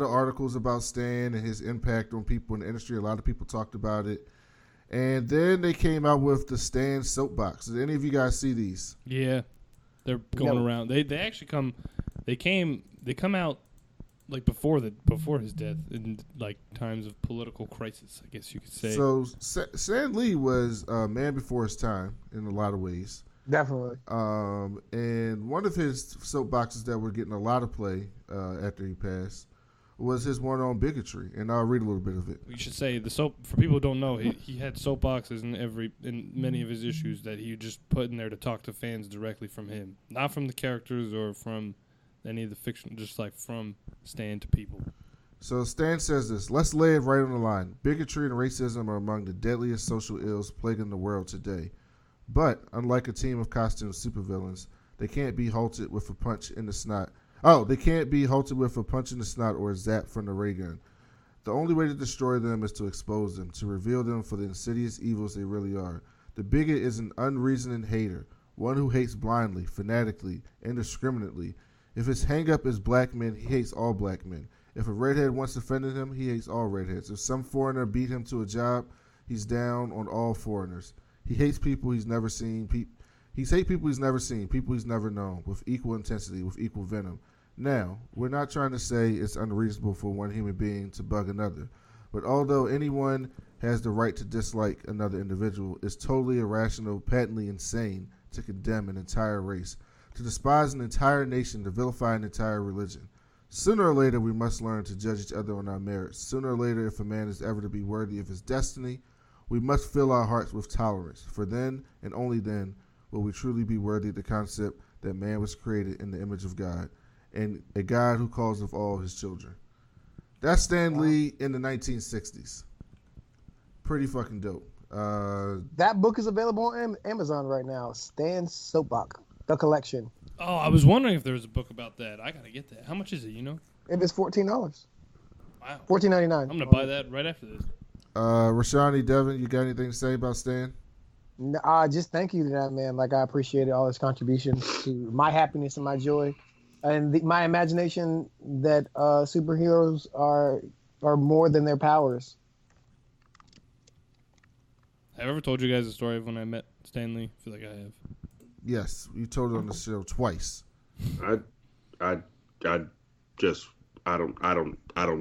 articles about Stan and his impact on people in the industry. A lot of people talked about it, and then they came out with the Stan soapbox. Did any of you guys see these? Yeah, they're going around. They actually come. They come out like before his death in like times of political crisis, I guess you could say. So Stan Lee was a man before his time in a lot of ways. Definitely. And one of his soapboxes that were getting a lot of play after he passed was his one on bigotry, and I'll read a little bit of it. You should say for people who don't know, he had soapboxes in many of his issues that he just put in there to talk to fans directly from him, not from the characters or from any of the fiction, just like from Stan to people. So Stan says this: let's lay it right on the line. Bigotry and racism are among the deadliest social ills plaguing the world today. But unlike a team of costume supervillains, they can't be halted with a punch in the snot. They can't be halted with a punch in the snot or a zap from the ray gun. The only way to destroy them is to expose them, to reveal them for the insidious evils they really are. The bigot is an unreasoning hater, one who hates blindly, fanatically, indiscriminately. If his hang-up is black men, he hates all black men. If a redhead once offended him, he hates all redheads. If some foreigner beat him to a job, he's down on all foreigners. He hates people he's never seen. He's hate people he's never seen, people he's never known, with equal intensity, with equal venom. Now, we're not trying to say it's unreasonable for one human being to bug another, but although anyone has the right to dislike another individual, it's totally irrational, patently insane to condemn an entire race, to despise an entire nation, to vilify an entire religion. Sooner or later, we must learn to judge each other on our merits. Sooner or later, if a man is ever to be worthy of his destiny, we must fill our hearts with tolerance, for then and only then will we truly be worthy of the concept that man was created in the image of God, and a God who calls of all his children. That's Stan Lee in the 1960s. Pretty fucking dope. That book is available on Amazon right now. Stan's Soapbox, the collection. Oh, I was wondering if there was a book about that. I gotta get that. How much is it? You know? It is $14. Wow. $14.99. I'm gonna buy that right after this. Rashanii, Devin, you got anything to say about Stan? Just thank you to that man. Like, I appreciated all his contributions to my happiness and my joy, and my imagination that superheroes are more than their powers. Have I ever told you guys the story of when I met Stan Lee? I feel like I have. Yes, you told it on the show twice. I don't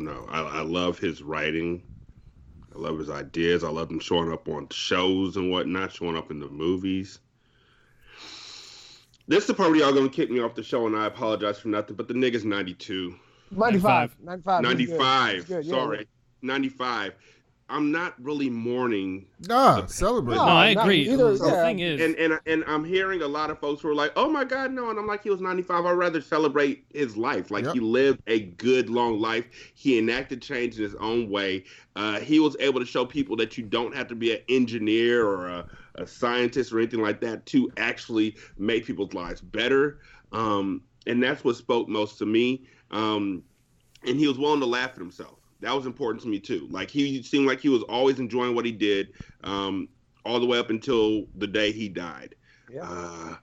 know. I love his writing. I love his ideas. I love him showing up on shows and whatnot, showing up in the movies. This is probably y'all gonna kick me off the show, and I apologize for nothing. But the nigga's 92. 95. 95. Good, Sorry, yeah. 95. I'm not really mourning. Celebrate. No, I agree. Either, the thing is, and I'm hearing a lot of folks who are like, "Oh my God, no!" And I'm like, he was 95. I'd rather celebrate his life. Like, he lived a good, long life. He enacted change in his own way. He was able to show people that you don't have to be an engineer or a scientist or anything like that to actually make people's lives better. And that's what spoke most to me. And he was willing to laugh at himself. That was important to me too. Like, he seemed like he was always enjoying what he did, all the way up until the day he died. Yeah.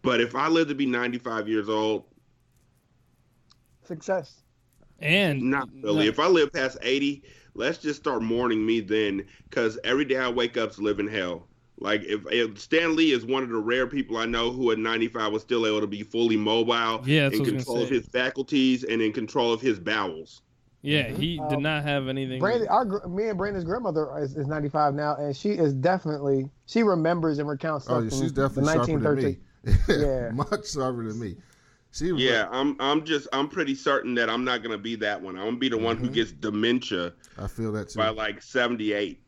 But if I live to be 95 years old, success. And not really. If I live past 80, let's just start mourning me then, because every day I wake up to live in hell. Like, if Stan Lee is one of the rare people I know who at 95 was still able to be fully mobile, in control of his faculties and in control of his bowels. Yeah, he did not have anything. Me and Brandon's grandmother is 95 now, and she is definitely, she remembers and recounts stuff from she's definitely the sharper 1930s. than me. Yeah, much sharper than me. I'm pretty certain that I'm not gonna be that one. I'm gonna be the one who gets dementia. I feel that too. By like 78.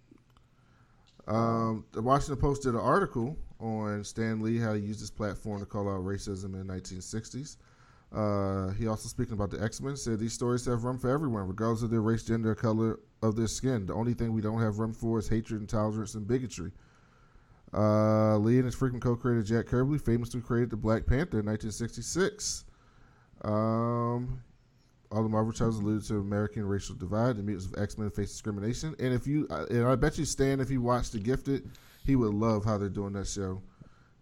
The Washington Post did an article on Stan Lee, how he used his platform to call out racism in the 1960s. He also, speaking about the X-Men, said these stories have room for everyone, regardless of their race, gender, or color of their skin. The only thing we don't have room for is hatred, intolerance, and bigotry. Lee and his frequent co-creator Jack Kirby famously created the Black Panther in 1966. All the Marvel titles alluded to American racial divide. The mutants of X-Men face discrimination. And I bet you Stan, if you watched The Gifted, he would love how they're doing that show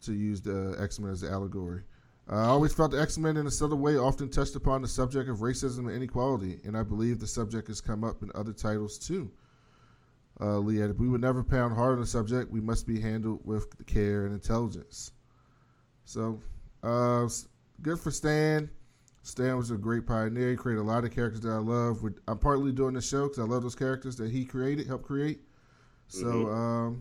to use the X-Men as an allegory. I always felt the X-Men in a subtle way often touched upon the subject of racism and inequality, and I believe the subject has come up in other titles too. Lee added, we would never pound hard on the subject. We must be handled with care and intelligence. So, good for Stan. Stan was a great pioneer. He created a lot of characters that I love. I'm partly doing this show because I love those characters that he helped create. So,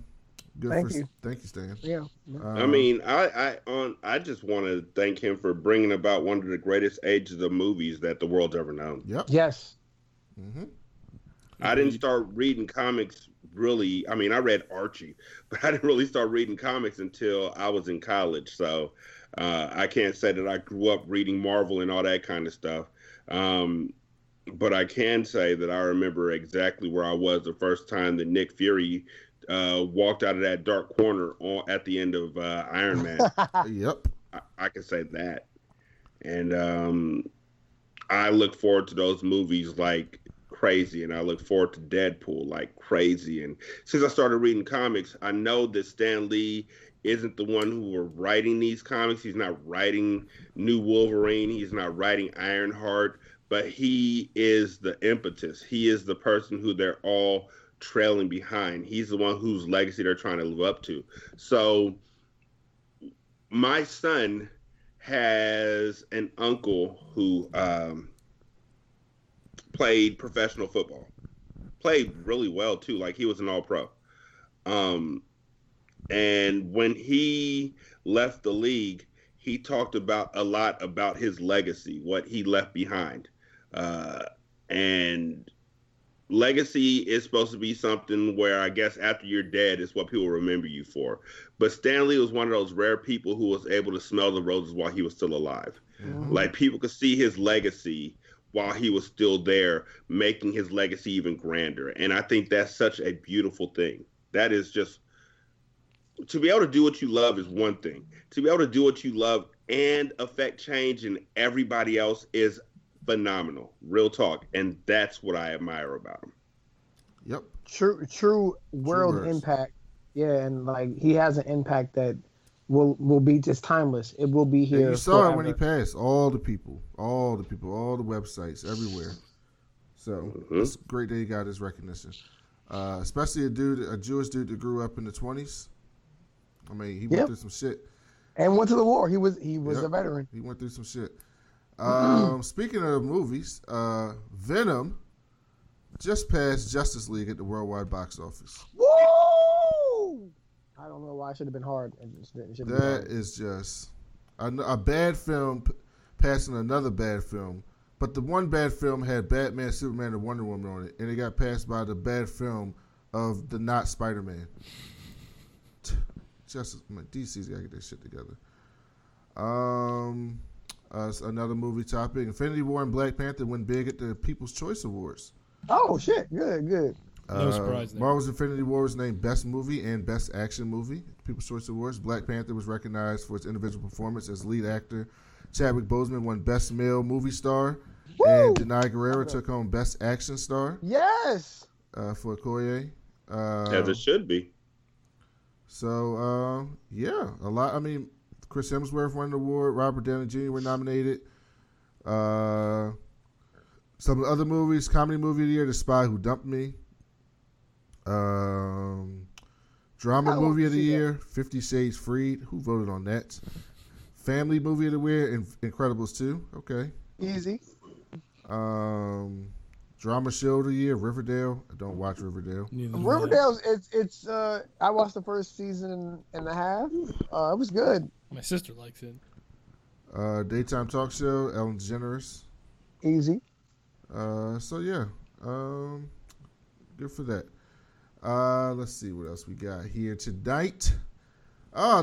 Thank you, Stan. Yeah. I mean, I just want to thank him for bringing about one of the greatest ages of movies that the world's ever known. Yep. Yes. Mm-hmm. I didn't start reading comics really. I mean, I read Archie, but I didn't really start reading comics until I was in college. So I can't say that I grew up reading Marvel and all that kind of stuff. But I can say that I remember exactly where I was the first time that Nick Fury walked out of that dark corner at the end of Iron Man. Yep. I can say that. And I look forward to those movies like crazy, and I look forward to Deadpool like crazy. And since I started reading comics, I know that Stan Lee isn't the one who were writing these comics. He's not writing New Wolverine. He's not writing Ironheart, but he is the impetus. He is the person who they're all trailing behind. He's the one whose legacy they're trying to live up to. So my son has an uncle who played professional football, played really well too. Like he was an all-pro. And when he left the league, he talked a lot about his legacy, what he left behind. And legacy is supposed to be something where I guess after you're dead is what people remember you for. But Stan Lee was one of those rare people who was able to smell the roses while he was still alive. Mm-hmm. Like people could see his legacy while he was still there, making his legacy even grander. And I think that's such a beautiful thing. That is just, to be able to do what you love is one thing. To be able to do what you love and affect change in everybody else is phenomenal. Real talk. And that's what I admire about him. Yep. True world impact. Yeah, and like he has an impact that will be just timeless. It will be here. And you saw forever. it when he passed. All the people, all the websites, everywhere. So it's great that he got his recognition. Especially a Jewish dude that grew up in the 20s. I mean, he went through some shit. And went to the war. He was a veteran. He went through some shit. Speaking of movies, Venom just passed Justice League at the worldwide box office. Woo! I don't know why it should have been hard. That is just a bad film passing another bad film. But the one bad film had Batman, Superman, and Wonder Woman on it, and it got passed by the bad film of the not Spider-Man. DC's got to get their shit together. Another movie topic. Infinity War and Black Panther win big at the People's Choice Awards. Oh, shit. Good. No surprise there. Marvel's Infinity War was named Best Movie and Best Action Movie at People's Choice Awards. Black Panther was recognized for its individual performance as lead actor. Chadwick Boseman won Best Male Movie Star. Woo! And Denai Guerrero took home Best Action Star. Yes! For Okoye. As it should be. So, yeah, a lot. I mean, Chris Hemsworth won the award. Robert Downey Jr. were nominated. Some of the other movies, comedy movie of the year, The Spy Who Dumped Me. Drama movie of the year, 50 Shades Freed. Who voted on that? Family movie of the year, Incredibles 2. Okay. Easy. Drama show of the year, Riverdale. I don't watch Riverdale. Riverdale, it's I watched the first season and a half. It was good. My sister likes it. Daytime talk show, Ellen DeGeneres. Easy. So yeah, good for that. Let's see what else we got here tonight.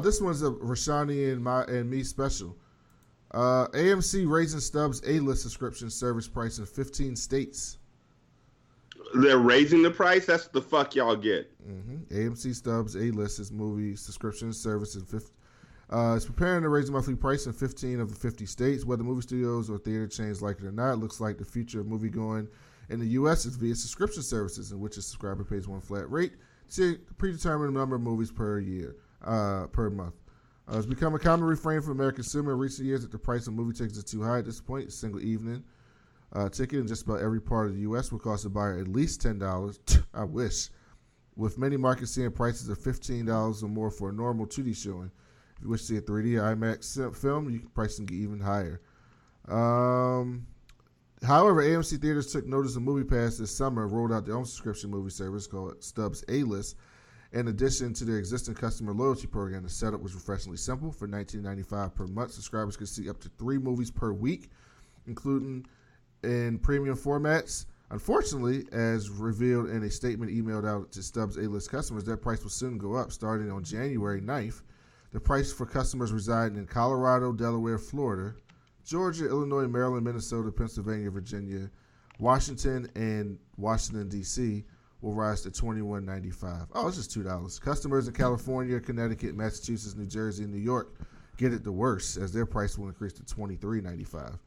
This one's a Rashanii and me special. AMC raising Stubbs A-list subscription service price in 15 states. They're raising the price? That's the fuck y'all get. AMC Stubbs A-list is movie subscription service in it's preparing to raise the monthly price in 15 of the 50 states. Whether movie studios or theater chains like it or not, it looks like the future of moviegoing in the U.S. is via subscription services, in which a subscriber pays one flat rate to a predetermined number of movies per month. It's become a common refrain from American consumer in recent years that the price of movie tickets is too high at this point. A single evening ticket in just about every part of the U.S. will cost a buyer at least $10. I wish. With many markets seeing prices of $15 or more for a normal 2D showing. If you wish to see a 3D IMAX film, price can get even higher. However, AMC Theaters took notice of MoviePass this summer and rolled out their own subscription movie service called Stubbs A-List. In addition to their existing customer loyalty program, the setup was refreshingly simple. For $19.95 per month, subscribers could see up to 3 movies per week, including in premium formats. Unfortunately, as revealed in a statement emailed out to Stubbs A-List customers, that price will soon go up starting on January 9th. The price for customers residing in Colorado, Delaware, Florida, Georgia, Illinois, Maryland, Minnesota, Pennsylvania, Virginia, Washington, and Washington, D.C. will rise to $21.95. Oh, it's just $2. Customers in California, Connecticut, Massachusetts, New Jersey, and New York get it the worst, as their price will increase to $23.95.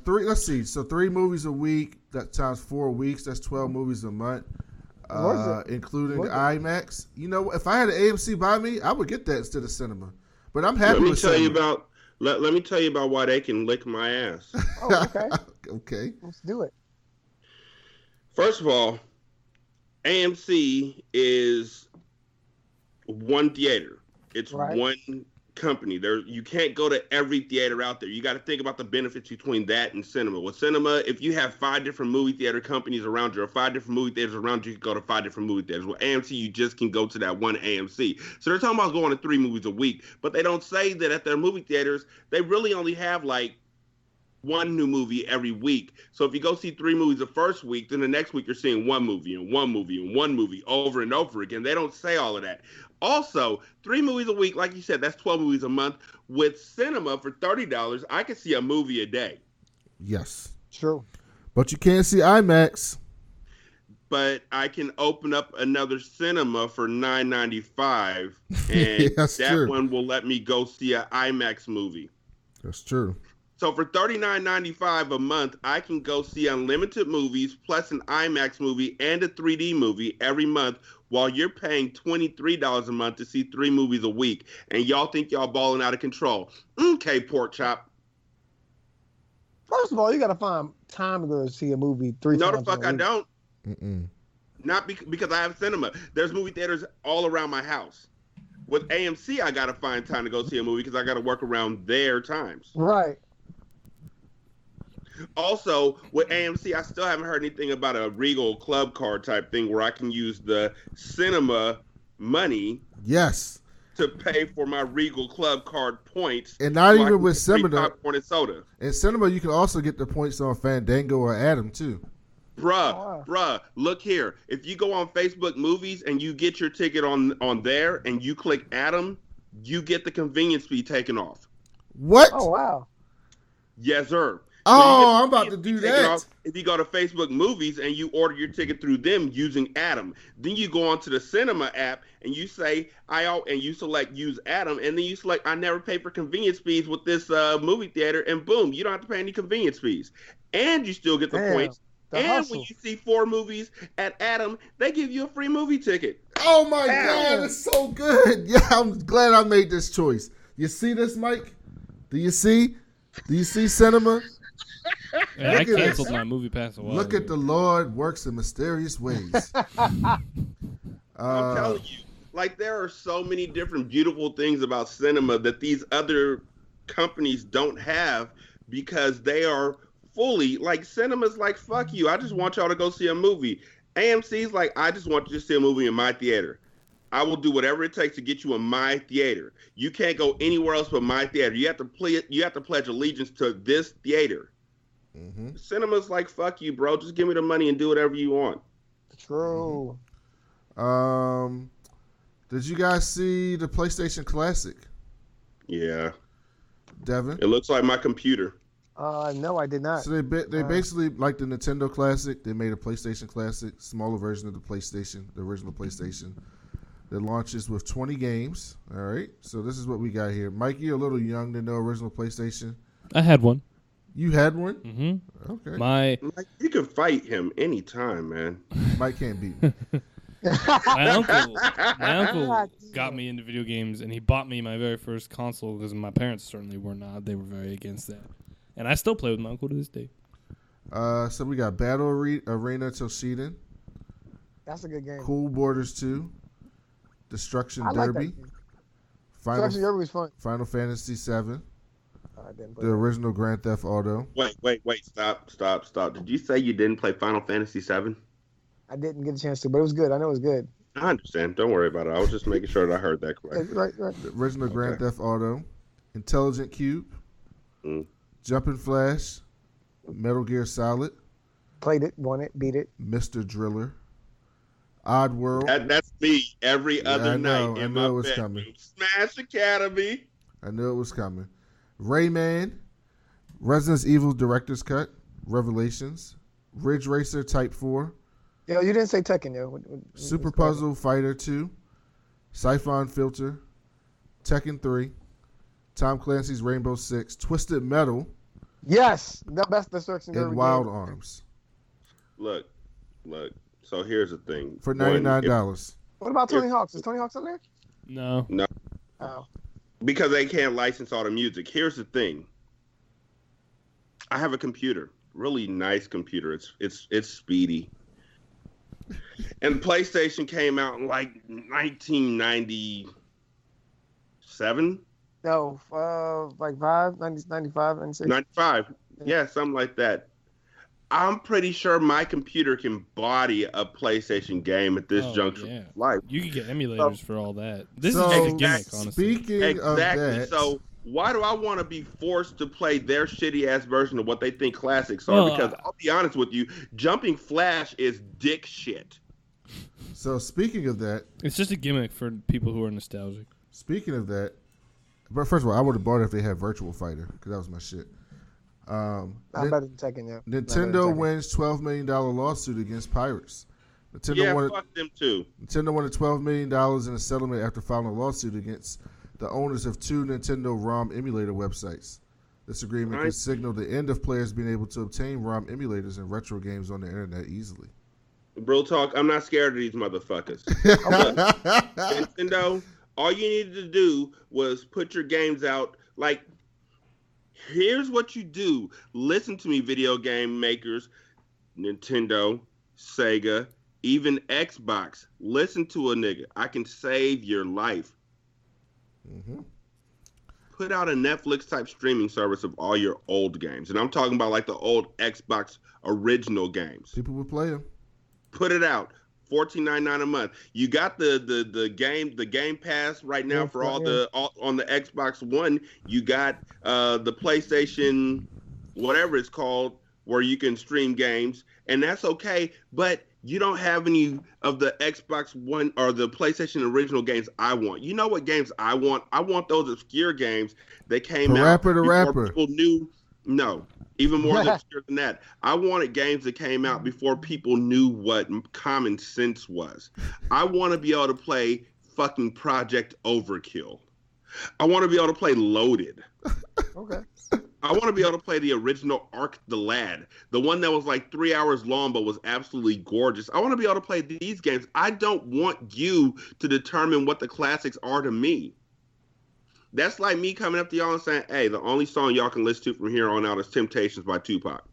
Let's see. So 3 movies a week. That times 4 weeks. That's 12 movies a month, including IMAX. You know, if I had an AMC by me, I would get that instead of cinema. But I'm happy with cinema. Let me tell you about why they can lick my ass. Oh, okay. Okay. Let's do it. First of all, AMC is one theater. It's one company. You can't go to every theater out there. You got to think about the benefits between that and cinema. With cinema, if you have 5 different movie theater companies around you or 5 different movie theaters around you, you can go to 5 different movie theaters. With AMC, you just can go to that one AMC. So they're talking about going to 3 movies a week, but they don't say that at their movie theaters, they really only have like 1 new movie every week. So if you go see 3 movies the first week, then the next week you're seeing 1 movie and 1 movie and 1 movie over and over again. They don't say all of that. Also, 3 movies a week, like you said, that's 12 movies a month. With cinema for $30, I can see a movie a day. Yes. True. But you can't see IMAX. But I can open up another cinema for $9.95, and that true. one will let me go see an IMAX movie. That's true. So for $39.95 a month, I can go see unlimited movies plus an IMAX movie and a 3D movie every month, while you're paying $23 a month to see 3 movies a week. And y'all think y'all balling out of control. Okay, pork chop. First of all, you got to find time to go see a movie 3 times. No, the fuck I don't. Mm-mm. Not because I have cinema. There's movie theaters all around my house. With AMC, I got to find time to go see a movie because I got to work around their times. Right. Also, with AMC, I still haven't heard anything about a Regal Club Card type thing where I can use the cinema money to pay for my Regal Club Card points. And not even with cinema. Popcorn and soda. In cinema, you can also get the points on Fandango or Atom, too. Bruh, look here. If you go on Facebook Movies and you get your ticket on there and you click Atom, you get the convenience fee taken off. What? Oh, wow. Yes, sir. Oh, I'm about to do that. If you go to Facebook Movies and you order your ticket through them using Atom, then you go onto the cinema app and you say and you select use Atom, and then you select I never pay for convenience fees with this movie theater, and boom, you don't have to pay any convenience fees, and you still get the points. And when you see 4 movies at Atom, they give you a free movie ticket. Oh my God, it's so good. Yeah, I'm glad I made this choice. You see this, Mike? Do you see cinema? I canceled my movie pass a while Look ago. at the Lord works in mysterious ways. I'm telling you, like, there are so many different beautiful things about cinema that these other companies don't have because they are fully, like, cinema's like, fuck you, I just want y'all to go see a movie. AMC's like, I just want you to see a movie in my theater. I will do whatever it takes to get you in my theater. You can't go anywhere else but my theater. You have to pledge allegiance to this theater. Mm-hmm. Cinema's like, fuck you, bro. Just give me the money and do whatever you want. True. Did you guys see the PlayStation Classic? Yeah. Devin? It looks like my computer. No, I did not. So they basically, like the Nintendo Classic, they made a PlayStation Classic, smaller version of the PlayStation, the original PlayStation, that launches with 20 games. All right. So this is what we got here. Mike, you're a little young to know original PlayStation. I had one. You had one? Mm-hmm. Okay. Mike, you can fight him anytime, man. Mike can't beat me. My uncle got me into video games, and he bought me my very first console because my parents certainly were not. They were very against that. And I still play with my uncle to this day. So we got Battle Arena Toshiden. That's a good game. Cool Borders 2. Destruction I Derby. like that game. Destruction Derby was fun. Final Fantasy 7. The original Grand Theft Auto. Wait. Stop. Did you say you didn't play Final Fantasy 7? I didn't get a chance to, but it was good. I know it was good. I understand. Don't worry about it. I was just making sure that I heard that correctly. Right. The original Grand Theft Auto. Intelligent Cube. Jumping Flash. Metal Gear Solid. Played it, won it, beat it. Mr. Driller. Odd World. That's me every other night in my bedroom. Coming. Smash Academy. I knew it was coming. Rayman. Resident Evil Director's Cut. Revelations. Ridge Racer Type 4. Yo, you didn't say Tekken, yo. Super Puzzle Fighter 2. Siphon Filter. Tekken 3. Tom Clancy's Rainbow Six. Twisted Metal. Yes. That's the search and Wild Arms. Look. So here's the thing. For $99. What about Tony Hawk's? Is Tony Hawk's on there? No. Oh. Because they can't license all the music. Here's the thing. I have a computer. Really nice computer. It's speedy. And PlayStation came out in like 1997. No, like 95, 96. 95. Yeah, something like that. I'm pretty sure my computer can body a PlayStation game at this juncture of life. You can get emulators for all that. This is just a gimmick, honestly. Speaking of that, so why do I want to be forced to play their shitty ass version of what they think classics are? Because I'll be honest with you, Jumping Flash is dick shit. So speaking of that, it's just a gimmick for people who are nostalgic. Speaking of that, but first of all, I would have bought it if they had Virtual Fighter because that was my shit. I'm better than Tekken, yeah. Nintendo wins $12 million lawsuit against pirates. Fuck them too. Nintendo wanted $12 million in a settlement after filing a lawsuit against the owners of 2 Nintendo ROM emulator websites. This agreement could signal the end of players being able to obtain ROM emulators and retro games on the internet easily. Bro talk, I'm not scared of these motherfuckers. Nintendo, all you needed to do was put your games out. Like, here's what you do. Listen to me, video game makers, Nintendo, Sega, even Xbox. Listen to a nigga. I can save your life. Mm-hmm. Put out a Netflix type streaming service of all your old games. And I'm talking about like the old Xbox original games. People would play them. Put it out. $14.99 a month. You got the Game Pass right now for all on the Xbox One. You got the PlayStation, whatever it's called, where you can stream games, and that's okay. But you don't have any of the Xbox One or the PlayStation original games I want. You know what games I want? I want those obscure games that came out before people knew. No. Even more obscure than that. I wanted games that came out before people knew what common sense was. I want to be able to play fucking Project Overkill. I want to be able to play Loaded. Okay. I want to be able to play the original Ark the Lad, the one that was like 3 hours long but was absolutely gorgeous. I want to be able to play these games. I don't want you to determine what the classics are to me. That's like me coming up to y'all and saying, hey, the only song y'all can listen to from here on out is Temptations by Tupac.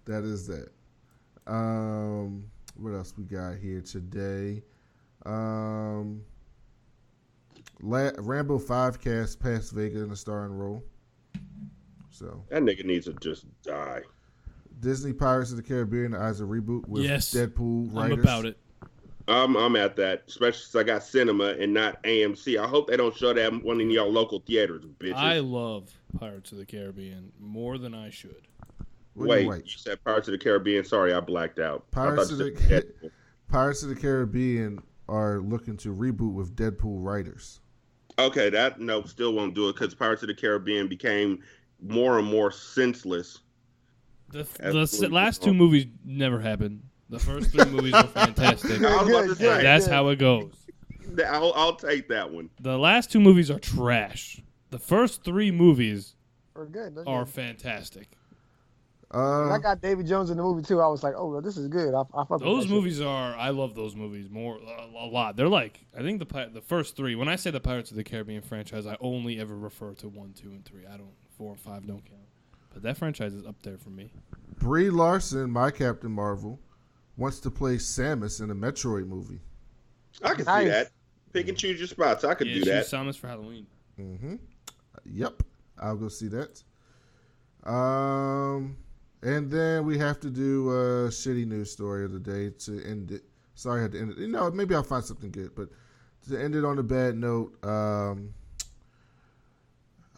That is that. What else we got here today? Rambo 5 cast past Vega in a starring role. So that nigga needs to just die. Disney Pirates of the Caribbean as a reboot with Deadpool writers. I'm about it. I'm at that, especially since I got cinema and not AMC. I hope they don't show that at one of y'all local theaters, bitches. I love Pirates of the Caribbean more than I should. Wait, you said Pirates of the Caribbean. Sorry, I blacked out. Pirates of the Caribbean are looking to reboot with Deadpool writers. Okay, still won't do it because Pirates of the Caribbean became more and more senseless. The last two movies never happened. The first three movies were fantastic. I was about to say. That's how it goes. I'll take that one. The last two movies are trash. The first three movies are fantastic. I got Davy Jones in the movie too. I was like, "Oh, this is good." Those movies are. I love those movies a lot. They're like, I think the first three. When I say the Pirates of the Caribbean franchise, I only ever refer to 1, 2, and 3. 4 and 5 don't count. But that franchise is up there for me. Brie Larson, my Captain Marvel, wants to play Samus in a Metroid movie. I can see that. Pick and choose your spots. I could do that. Samus for Halloween. Mm-hmm. Yep, I'll go see that. And then we have to do a shitty news story of the day to end it. Sorry I had to end it. Maybe I'll find something good, but to end it on a bad note, I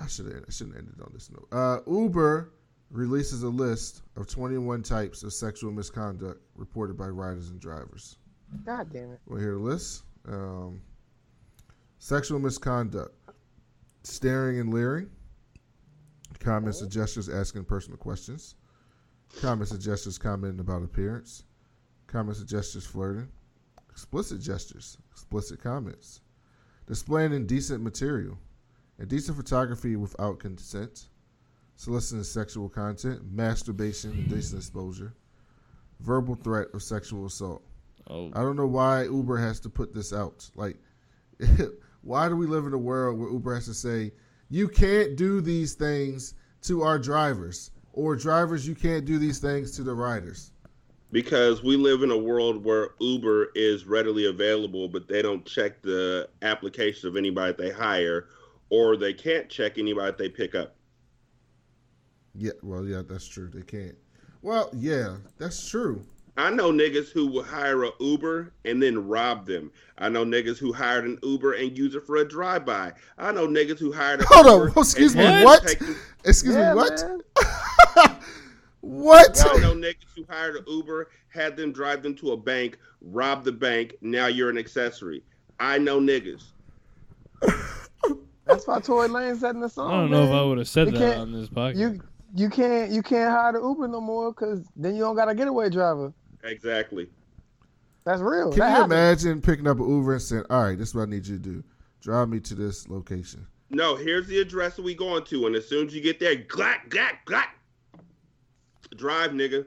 shouldn't end it on this note. Uber releases a list of 21 types of sexual misconduct reported by riders and drivers. God damn it. We'll hear the list. Sexual misconduct. Staring and leering. Comments and gestures asking personal questions. Comments and gestures commenting about appearance. Comments and gestures flirting. Explicit gestures. Explicit comments. Displaying indecent material. Indecent photography without consent. Soliciting sexual content. Masturbation. Indecent exposure. Verbal threat of sexual assault. I don't know why Uber has to put this out. Like, why do we live in a world where Uber has to say, you can't do these things to our drivers, or drivers, you can't do these things to the riders? Because we live in a world where Uber is readily available, but they don't check the application of anybody they hire, or they can't check anybody they pick up. Yeah, well, yeah, that's true. They can't. Well, yeah, that's true. I know niggas who will hire a Uber and then rob them. I know niggas who hired an Uber and use it for a drive-by. I know niggas who hired a Uber. On, excuse me, what? Excuse me, what? What? I know niggas who hired an Uber, had them drive them to a bank, rob the bank. Now you're an accessory. I know niggas. That's why Tory Lane said in the song. I don't know if I would have said that on this podcast. You can't hire the Uber no more because then you don't got a getaway driver. Exactly. That's real. Can you imagine picking up an Uber and saying, all right, this is what I need you to do. Drive me to this location. No, here's the address that we going to. And as soon as you get there, glack, glack, glack. Drive, nigga.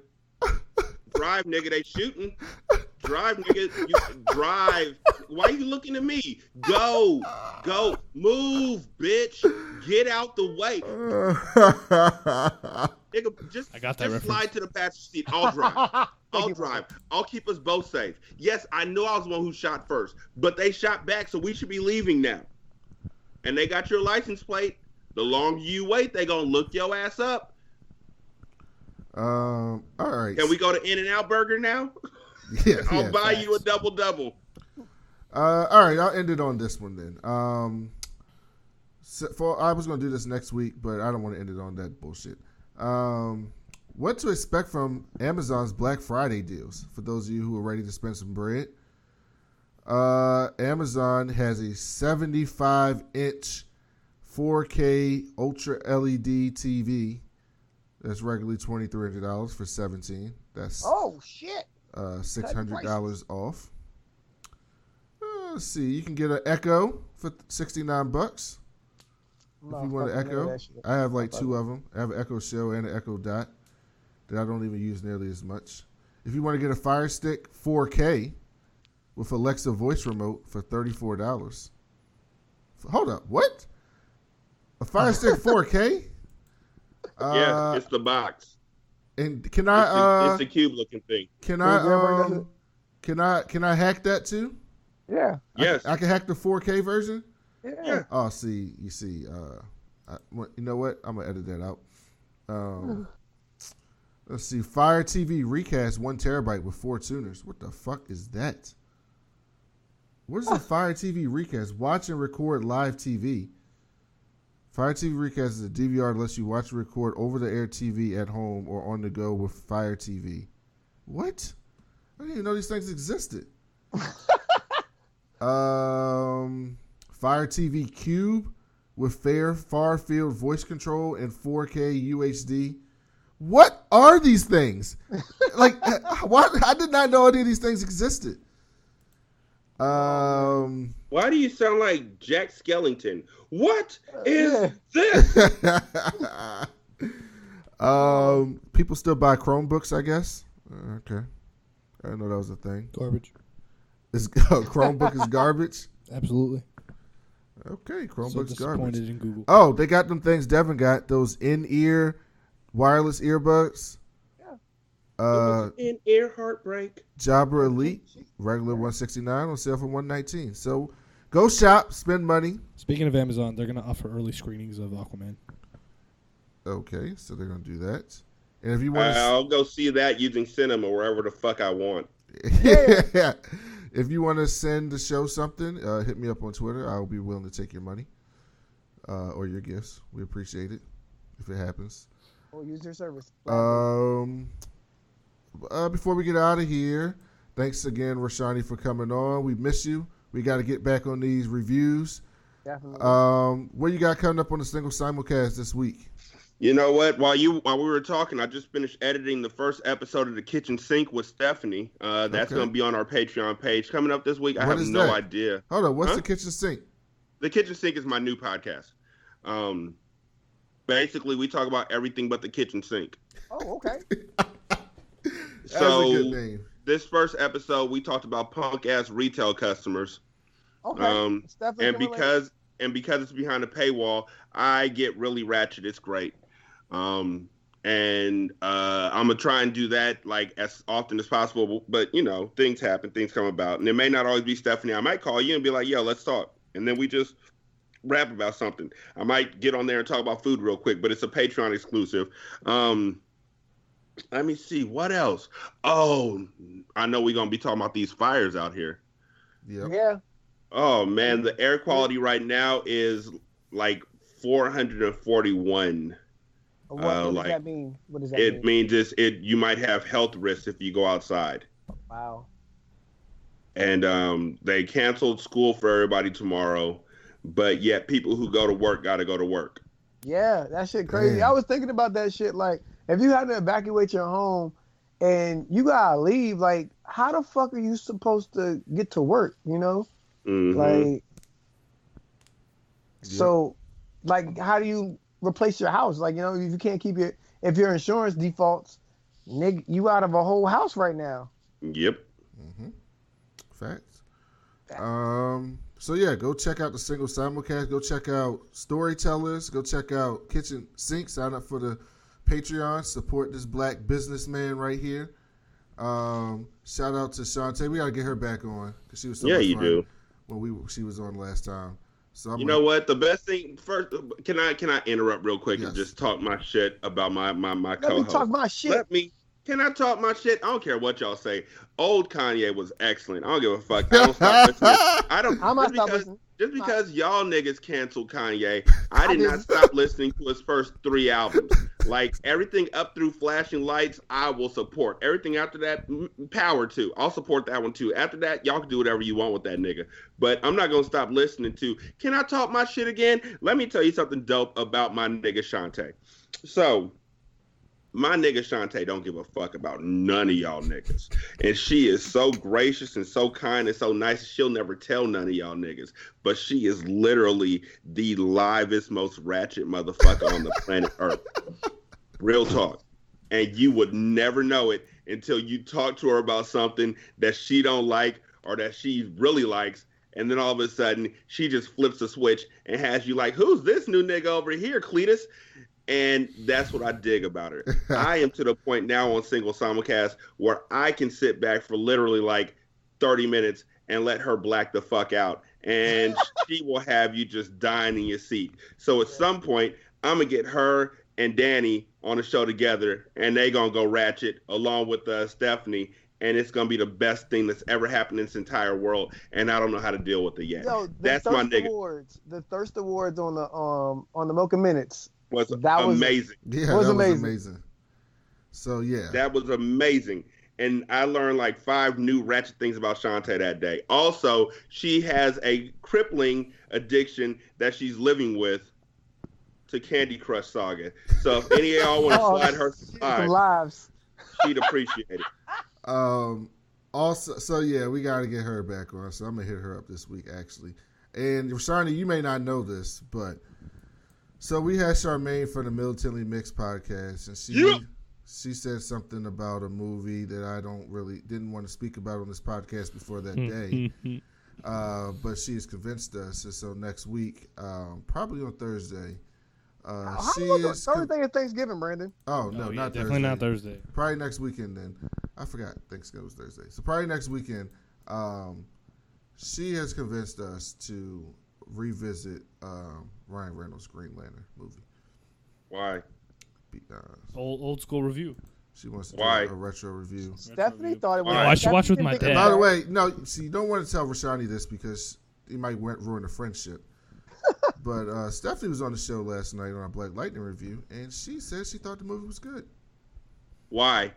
Drive, nigga. They shooting. Drive, nigga. You drive. Why are you looking at me? Go. Move, bitch. Get out the way. Nigga, just slide to the passenger seat. I'll drive. I'll keep us both safe. Yes, I know I was the one who shot first, but they shot back, so we should be leaving now. And they got your license plate. The longer you wait, they gonna look your ass up. All right. Can we go to In-N-Out Burger now? Yeah. I'll buy you a double-double. All right, I'll end it on this one then. I was gonna do this next week, but I don't want to end it on that bullshit. What to expect from Amazon's Black Friday deals for those of you who are ready to spend some bread. Amazon has a 75-inch 4K Ultra LED TV that's regularly $2,300 for $1,700. That's shit. $600 off. Let's see, you can get an Echo for $69. If you want an Echo, I have like two of them. I have an Echo Show and an Echo Dot that I don't even use nearly as much. If you want to get a Fire Stick 4K with Alexa voice remote for $34. Hold up, what? A Fire Stick 4K? Yeah, it's the box. And can I? It's the cube looking thing. Can I? Can I hack that too? Yeah. Yes. I can hack the 4K version. Yeah. Oh, you see. You know what? I'm gonna edit that out. Let's see. Fire TV Recast 1 terabyte with 4 tuners. What the fuck is that? What is a Fire TV Recast? Watch and record live TV. Fire TV Recast is a DVR that lets you watch and record over-the-air TV at home or on the go with Fire TV. What? I didn't even know these things existed. Fire TV Cube with far field voice control and 4K UHD. What are these things? Like, what? I did not know any of these things existed. Why do you sound like Jack Skellington? What is this? People still buy Chromebooks, I guess. Okay, I didn't know that was a thing. Garbage. Chromebook is garbage. Absolutely. Okay, Chromebook's so garbage. In Google. Oh, they got them things Devin got, those in-ear wireless earbuds. In-ear heartbreak. Jabra Elite, regular $169 on sale for $119. So go shop, spend money. Speaking of Amazon, they're going to offer early screenings of Aquaman. Okay, so they're going to do that. And if you want I'll go see that using Cinema wherever the fuck I want. Yeah. If you want to send the show something, hit me up on Twitter. I'll be willing to take your money or your gifts. We appreciate it if it happens. Or use their service. Before we get out of here, thanks again, Rashanii, for coming on. We miss you. We got to get back on these reviews. Definitely. What you got coming up on the Single Simulcast this week? You know what? While we were talking, I just finished editing the first episode of The Kitchen Sink with Stephanie. That's going to be on our Patreon page coming up this week. I have no idea. Hold on. What's The Kitchen Sink? The Kitchen Sink is my new podcast. Basically, we talk about everything but the kitchen sink. Oh, okay. So a good name. This first episode, we talked about punk ass retail customers. Okay. And because it's behind a paywall, I get really ratchet. It's great. I'm gonna try and do that like as often as possible. But you know, things happen, things come about, and it may not always be Stephanie. I might call you and be like, "Yo, let's talk," and then we just rap about something. I might get on there and talk about food real quick, but it's a Patreon exclusive. Let me see what else. Oh, I know we're gonna be talking about these fires out here. Yeah. Oh man, the air quality right now is like 441. What does that mean? What does that mean? It means you might have health risks if you go outside. Wow. And they canceled school for everybody tomorrow, but yet people who go to work got to go to work. Yeah, that shit crazy. I was thinking about that shit. Like, if you had to evacuate your home and you gotta leave, like, how the fuck are you supposed to get to work? You know, like, so, like, how do you replace your house? Like, you know, if you can't keep if your insurance defaults, nigga, you out of a whole house right now. Yep. Facts. So yeah, go check out the Single Simulcast. Go check out Storytellers. Go check out Kitchen Sink. Sign up for the Patreon. Support this black businessman right here. Shout out to Shantae. We gotta get her back on because she was so much fun when she was on last time. So you know what? The best thing first. Can I interrupt real quick and just talk my shit about my co-host? Let me talk my shit. Can I talk my shit? I don't care what y'all say. Old Kanye was excellent. I don't give a fuck. I don't stop listening. Just because y'all niggas canceled Kanye, I did not stop listening to his first 3 albums. Like, everything up through Flashing Lights, I will support. Everything after that, power to. I'll support that one too. After that, y'all can do whatever you want with that nigga. But I'm not going to stop listening to, can I talk my shit again? Let me tell you something dope about my nigga Shantae. So, my nigga Shantae don't give a fuck about none of y'all niggas. And she is so gracious and so kind and so nice. She'll never tell none of y'all niggas. But she is literally the livest, most ratchet motherfucker on the planet Earth. Real talk. And you would never know it until you talk to her about something that she don't like or that she really likes. And then all of a sudden, she just flips a switch and has you like, who's this new nigga over here, Cletus? And that's what I dig about her. I am to the point now on Single Simulcast where I can sit back for literally like 30 minutes and let her black the fuck out. And she will have you just dying in your seat. So at some point, I'm going to get her and Danny on a show together, and they going to go ratchet along with Stephanie. and it's gonna be the best thing that's ever happened in this entire world, and I don't know how to deal with it yet. Yo, That's my nigga. The Thirst Awards on the Mocha Minutes was amazing. That was amazing. So yeah, that was amazing. And I learned like 5 new ratchet things about Shantae that day. Also, she has a crippling addiction that she's living with to Candy Crush Saga. So if any of y'all want to slide her some lives, she'd appreciate it. Also, so yeah, we got to get her back on. So I'm gonna hit her up this week actually. And Rashanii, you may not know this, but so we had Charmaine from the Militantly Mixed podcast, and she said something about a movie that I didn't want to speak about on this podcast before that day. But she has convinced us. And so next week, probably on Thursday. Thursday is Thanksgiving, Brandon. Oh, no, not Thursday. Definitely not Thursday. Probably next weekend then. I forgot Thanksgiving was Thursday. So probably next weekend. She has convinced us to revisit Ryan Reynolds' Green Lantern movie. Why? Old school review. She wants to do a retro review. Stephanie thought it was. I should watch with my dad. By the way, no, see, you don't want to tell Rashanii this because he might ruin the friendship. But Stephanie was on the show last night on our Black Lightning review, and she said she thought the movie was good. Why?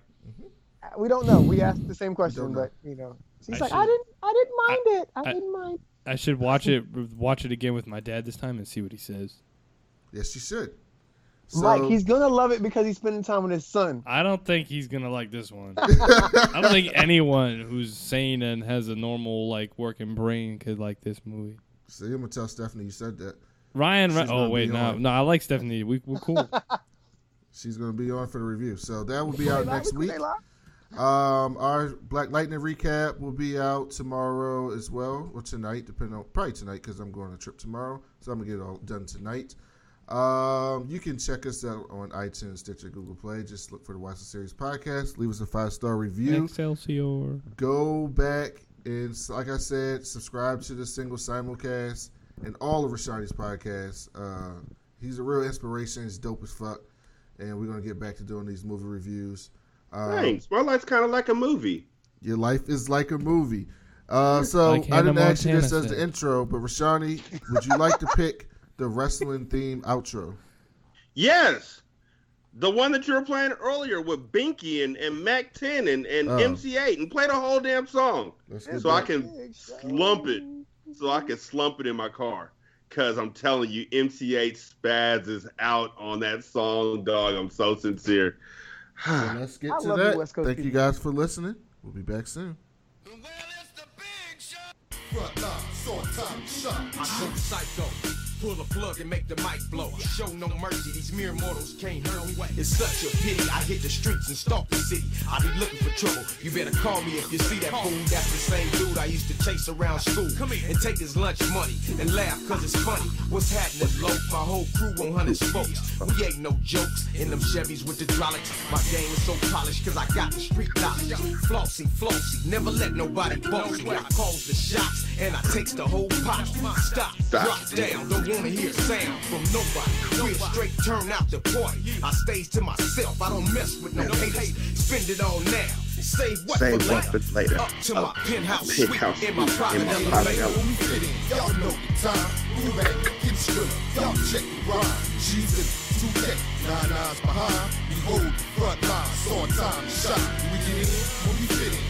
We don't know. We asked the same question, but she's like, I didn't mind it. I didn't mind. I should watch it again with my dad this time and see what he says. Yes, you should. So, Mike, he's gonna love it because he's spending time with his son. I don't think he's gonna like this one. I don't think anyone who's sane and has a normal working brain could like this movie. See, I'm gonna tell Stephanie you said that. Oh wait, no, I like Stephanie. We're cool. She's gonna be on for the review, so that will be out next week. Our Black Lightning recap will be out tomorrow as well, or tonight, probably tonight because I'm going on a trip tomorrow, so I'm gonna get it all done tonight. You can check us out on iTunes, Stitcher, Google Play. Just look for the Watch the Series podcast. Leave us a 5-star review. Excelsior. Go back and, like I said, subscribe to the Single Simulcast and all of Rashanie's podcasts. He's a real inspiration. He's dope as fuck. And we're going to get back to doing these movie reviews. Thanks. My life's kind of like a movie. Your life is like a movie. So I didn't ask you this as the intro, but Rashanii, would you like to pick the wrestling theme outro? Yes. The one that you were playing earlier with Binky and Mac 10 and MC8, and play the whole damn song so I can slump it. So I can slump it in my car. Because I'm telling you, MC8 spaz is out on that song, dog. I'm so sincere. So let's get to that. Thank you guys for listening. We'll be back soon. Front line, sword time, shot. I go psycho. Pull the plug and make the mic blow. Show no mercy, these mere mortals can't hurt me. It's such a pity. I hit the streets and stalk the city. I be looking for trouble. You better call me if you see that fool. That's the same dude I used to chase around school. And take his lunch money and laugh cause it's funny. What's happening, low? My whole crew 100 spokes. We ain't no jokes in them Chevys with hydraulics. My game is so polished cause I got the street knowledge. Flossy, never let nobody boss me. I calls the shots and I takes the whole pot. Stop, drop down, don't wanna hear sound from nobody. We're straight turn out the party. I stays to myself, I don't mess with no haters. Spend it all now. Save what for later. Up to my penthouse suite in my private elevator. Y'all know the time. Who back, get striller. Y'all check the rhyme. She's in 2K, 9 eyes behind. Behold the front line. Sword time, shot. We get in when we fit in.